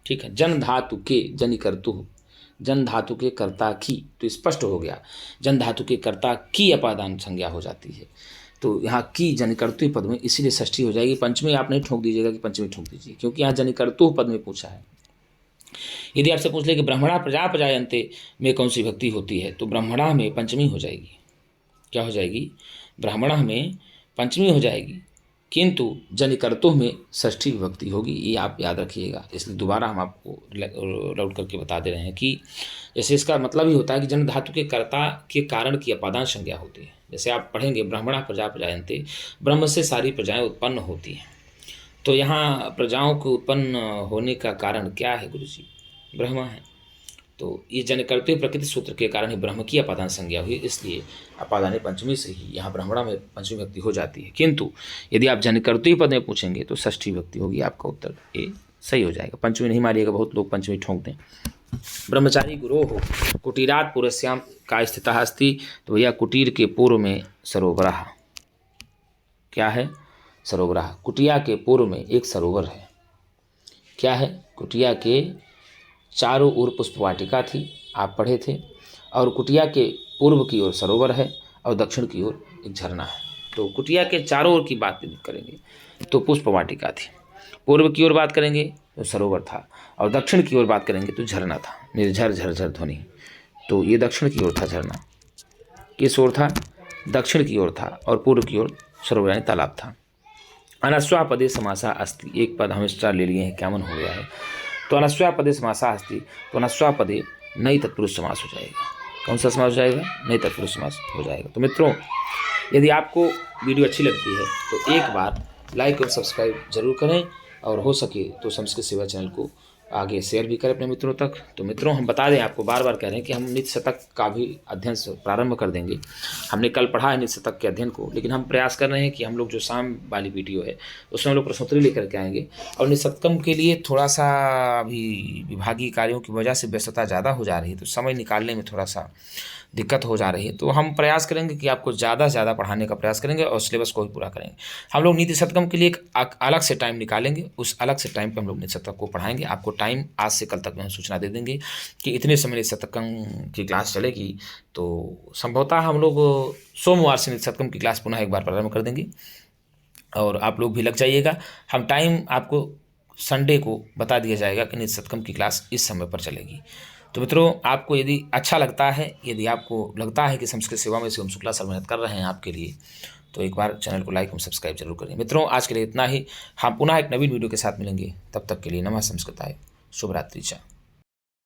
A: ठीक है? जन धातु के, जनिकर्तुः, जन धातु के कर्ता की, तो स्पष्ट हो गया जन धातु के कर्ता की अपादान संज्ञा हो जाती है। तो यहाँ की जनिकर्तुः पद में इसीलिए षष्ठी हो जाएगी। पंचमी आप नहीं ठोक दीजिएगा कि पंचमी ठोक दीजिए, क्योंकि यहाँ जनिकर्तुः पद में पूछा है। यदि आपसे पूछ ले कि ब्रह्मणा प्रजा प्रजायन्ते में कौन सी विभक्ति होती है, तो ब्रह्मणा में पंचमी हो जाएगी। क्या हो जाएगी? ब्राह्मणः में पंचमी हो जाएगी, किंतु जनिकर्तुः में षष्ठी विभक्ति होगी। ये आप याद रखिएगा। इसलिए दोबारा हम आपको राउट करके बता दे रहे हैं कि जैसे इसका मतलब ही होता है कि जन धातु के कर्ता के कारण की अपादान संज्ञा होती है। जैसे आप पढ़ेंगे ब्राह्मणः प्रजा प्रजायन्ते, ब्रह्म से सारी प्रजाएं उत्पन्न होती हैं। तो यहाँ प्रजाओं को उत्पन्न होने का कारण क्या है गुरुजी? ब्रह्मा है। तो ये जनकर्तव्य प्रकृति सूत्र के कारण ही ब्रह्म की अपादान संज्ञा हुई, इसलिए अपादान पंचमी से ही यहाँ ब्रह्मणा में पंचमी विभक्ति हो जाती है। किंतु यदि आप जनकर्तव्य पद में पूछेंगे तो षष्ठी विभक्ति होगी, आपका उत्तर ए सही हो जाएगा। पंचमी नहीं मारिएगा, बहुत लोग पंचमी ठोंक दें। ब्रह्मचारी गुरो हो कुटीरात पूर्वस्याम का स्थित अस्ति, तो भैया कुटीर के पूर्व में सरोवर, क्या है? सरोवर। कुटिया के पूर्व में एक सरोवर है। क्या है? कुटिया के चारों ओर पुष्प वाटिका थी, आप पढ़े थे, और कुटिया के पूर्व की ओर सरोवर है और दक्षिण की ओर एक झरना है। तो कुटिया के चारों ओर की बात करेंगे तो पुष्प वाटिका थी, पूर्व की ओर बात करेंगे तो सरोवर था, और दक्षिण की ओर बात करेंगे तो झरना था, निर्झर झरझर ध्वनि। तो ये दक्षिण की ओर था झरना, किस ओर था? दक्षिण की ओर था, और पूर्व की ओर सरोवर यानी तालाब था। अनस्वा पदे समासा अस्ति, एक पद हम एक्स्ट्रा ले लिए हैं, क्या मन हो गया है। तो अनस्वा पदे समासा अस्ति, तो अनस्वा पदे नई तत्पुरुष समास हो जाएगा। कौन सा समास हो जाएगा? नई तत्पुरुष समास हो जाएगा। तो मित्रों, यदि आपको वीडियो अच्छी लगती है तो एक बार लाइक और सब्सक्राइब जरूर करें, और हो सके तो संस्कृत सेवा चैनल को आगे शेयर भी करें अपने मित्रों तक। तो मित्रों, हम बता दें, आपको बार बार कह रहे हैं कि हम नित्य शतक का भी अध्ययन प्रारंभ कर देंगे। हमने कल पढ़ा है नित्य शतक के अध्ययन को, लेकिन हम प्रयास कर रहे हैं कि हम लोग जो शाम वाली वीडियो है उसमें हम लोग प्रश्नोत्तरी लेकर के आएंगे। और नित्य शतकम के लिए थोड़ा सा अभी विभागीय कार्यों की वजह से व्यस्तता ज़्यादा हो जा रही है, तो समय निकालने में थोड़ा सा दिक्कत हो जा रही है। तो हम प्रयास करेंगे कि आपको ज़्यादा से ज़्यादा पढ़ाने का प्रयास करेंगे और सिलेबस को भी पूरा करेंगे। हम लोग नीति शतकम के लिए एक अलग से टाइम निकालेंगे, उस अलग से टाइम पे हम लोग नीति शतक को पढ़ाएंगे। आपको टाइम आज से कल तक में हम सूचना दे देंगे कि इतने समय नीति शतकम की क्लास चलेगी। तो संभवतः हम लोग सोमवार से नीति शतकम की क्लास पुनः एक बार प्रारंभ कर देंगे, और आप लोग भी लग जाइएगा। हम टाइम आपको संडे को बता दिया जाएगा कि नीति शतकम की क्लास इस समय पर चलेगी। तो मित्रों, आपको यदि अच्छा लगता है, यदि आपको लगता है कि संस्कृत सेवा में शिवम शुक्ला सर मेहनत कर रहे हैं आपके लिए, तो एक बार चैनल को लाइक और सब्सक्राइब जरूर करें। मित्रों, आज के लिए इतना ही। हम पुनः एक नवीन वीडियो के साथ मिलेंगे, तब तक के लिए नमः संस्कृताय, शुभ रात्रि।